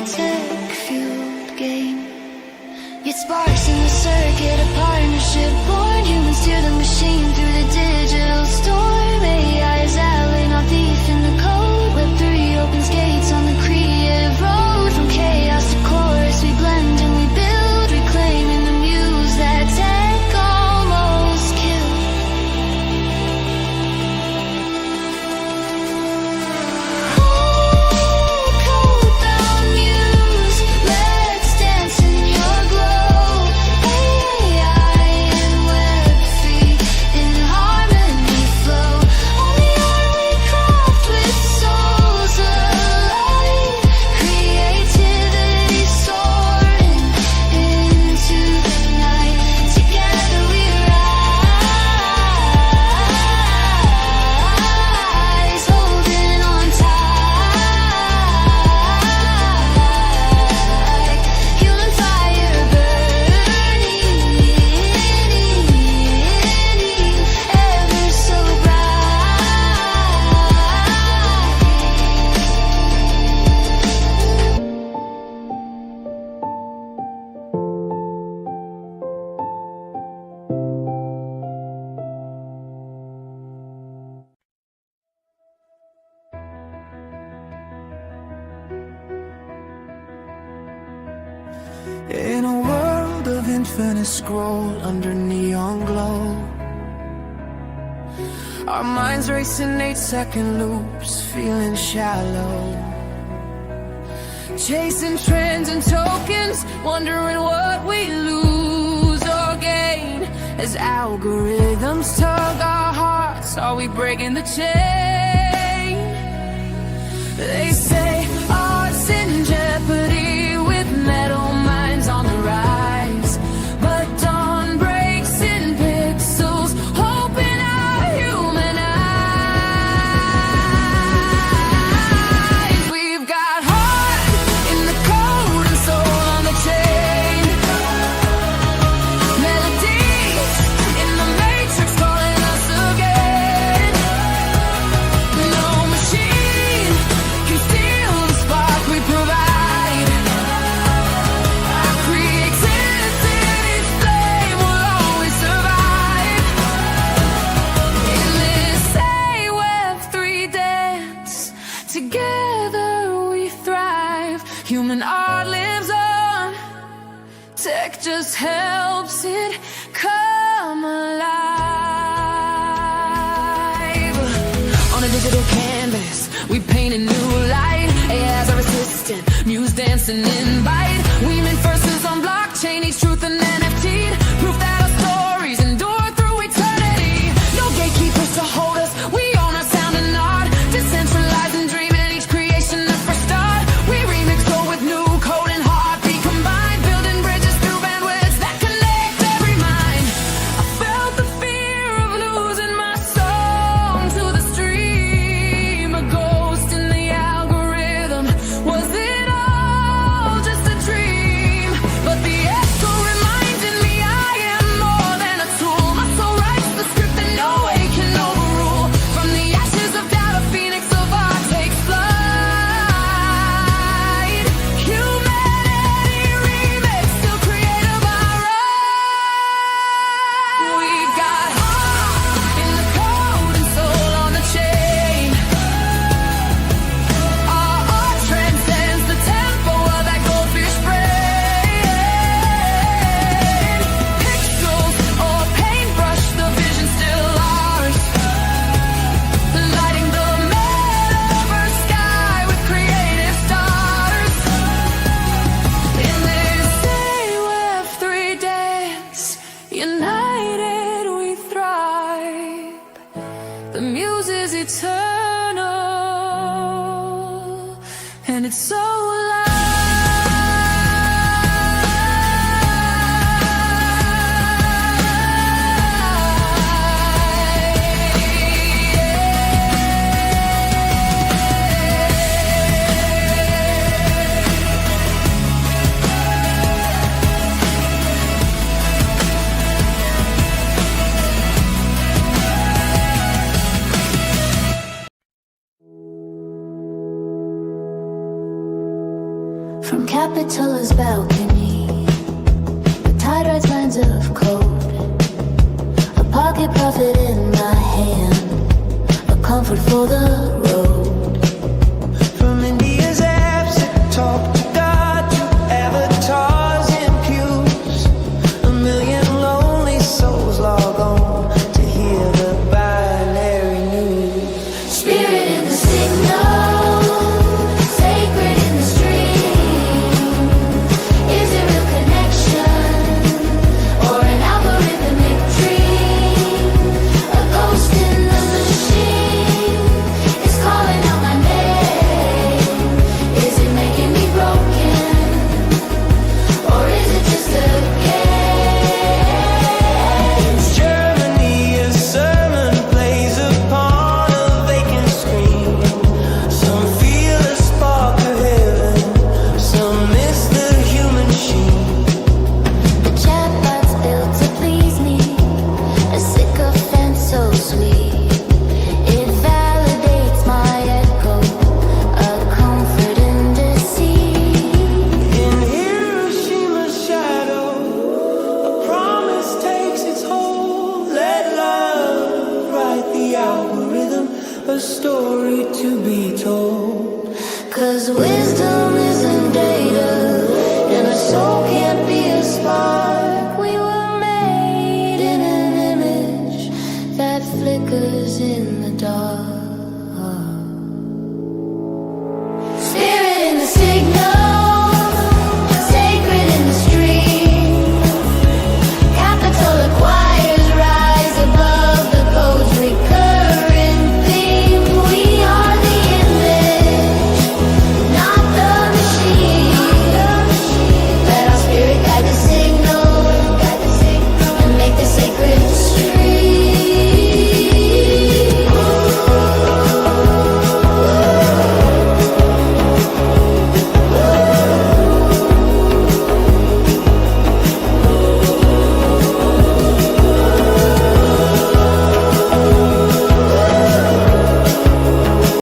tech-fueled game. Yet sparks in the circuit, a partnership born. Humans steer the machine through the digital storm. AI is ally, not thief in the code. Web3 opens gates on the creative road. From chaos to chorus, we blend and we build, reclaiming the muse that tech almost killed. Code-bound muse, let's dance in your glow. AI and Web3 in harmony flow. Only art we craft with souls alive. Creativity soaring into the night. Together we rise, holding on tight. Human fire burning, ever so In a world of infinite scroll under neon glow, our minds racing 8-second loops, feeling shallow. Chasing trends and tokens, wondering what we lose or gain. As algorithms tug our hearts, are we breaking the chain? They say art's in jeopardy with metal minds on the rise. But dawn breaks in pixels, hoping our human eyes. We've got heart in the code and soul on the chain. Melodies in the matrix calling us again. No machine can steal the spark we provide. Our creativity's flame will always survive. In this Web3 dance, together we thrive. Human art lives on, tech just helps it come alive. On a digital canvas, we paint a new light. AI as our assistant, muse dancing in bite. We mint verses on blockchain, each truth and NFT. Proof that our stories endure through eternity. No gatekeepers to hold us, we own our sound and art. Decentralized and dreaming, each creation a fresh start. We remix soul with new code and heartbeat combined. Building bridges through bandwidths that connect every mind. I felt the fear of losing my song to the stream. A ghost in the algorithm. Was it all just a dream? But the echo reminded me I am more than a tool. My soul writes the script that no way can overrule. From the ashes of doubt, a phoenix of art takes flight. Humanity remix, still created by right. We've got heart in the code and soul on the chain. Our art transcends the tempo of that goldfish brain. Pixels or paintbrush, the vision still ours. Lighting the metaverse sky with creative stars. In this Web3 dance, united we thrive. The muse is eternal, and it's so alive. from Capitola's balcony. The tide writes lines of code, a pocket prophet in my hand, a comfort for the road. From India's apps that talk to God to avatars and pews, a million lonely souls log on to hear the binary news. Spirit in the signal, sacred in the stream. Is it real connection or an algorithmic dream? A ghost in the machine is calling out my name. Is it making me broken or is it just a game? Germany, a sermon plays upon a vacant screen. Some feel a spark of heaven, some miss the human sheen. The chatbot's built to please me, a sycophant so sweet. It validates my echo, a comfort in deceit. In Hiroshima's shadow, a promise takes its hold. Let love write the algorithm, a story to be told. 'Cause wisdom isn't data, and a soul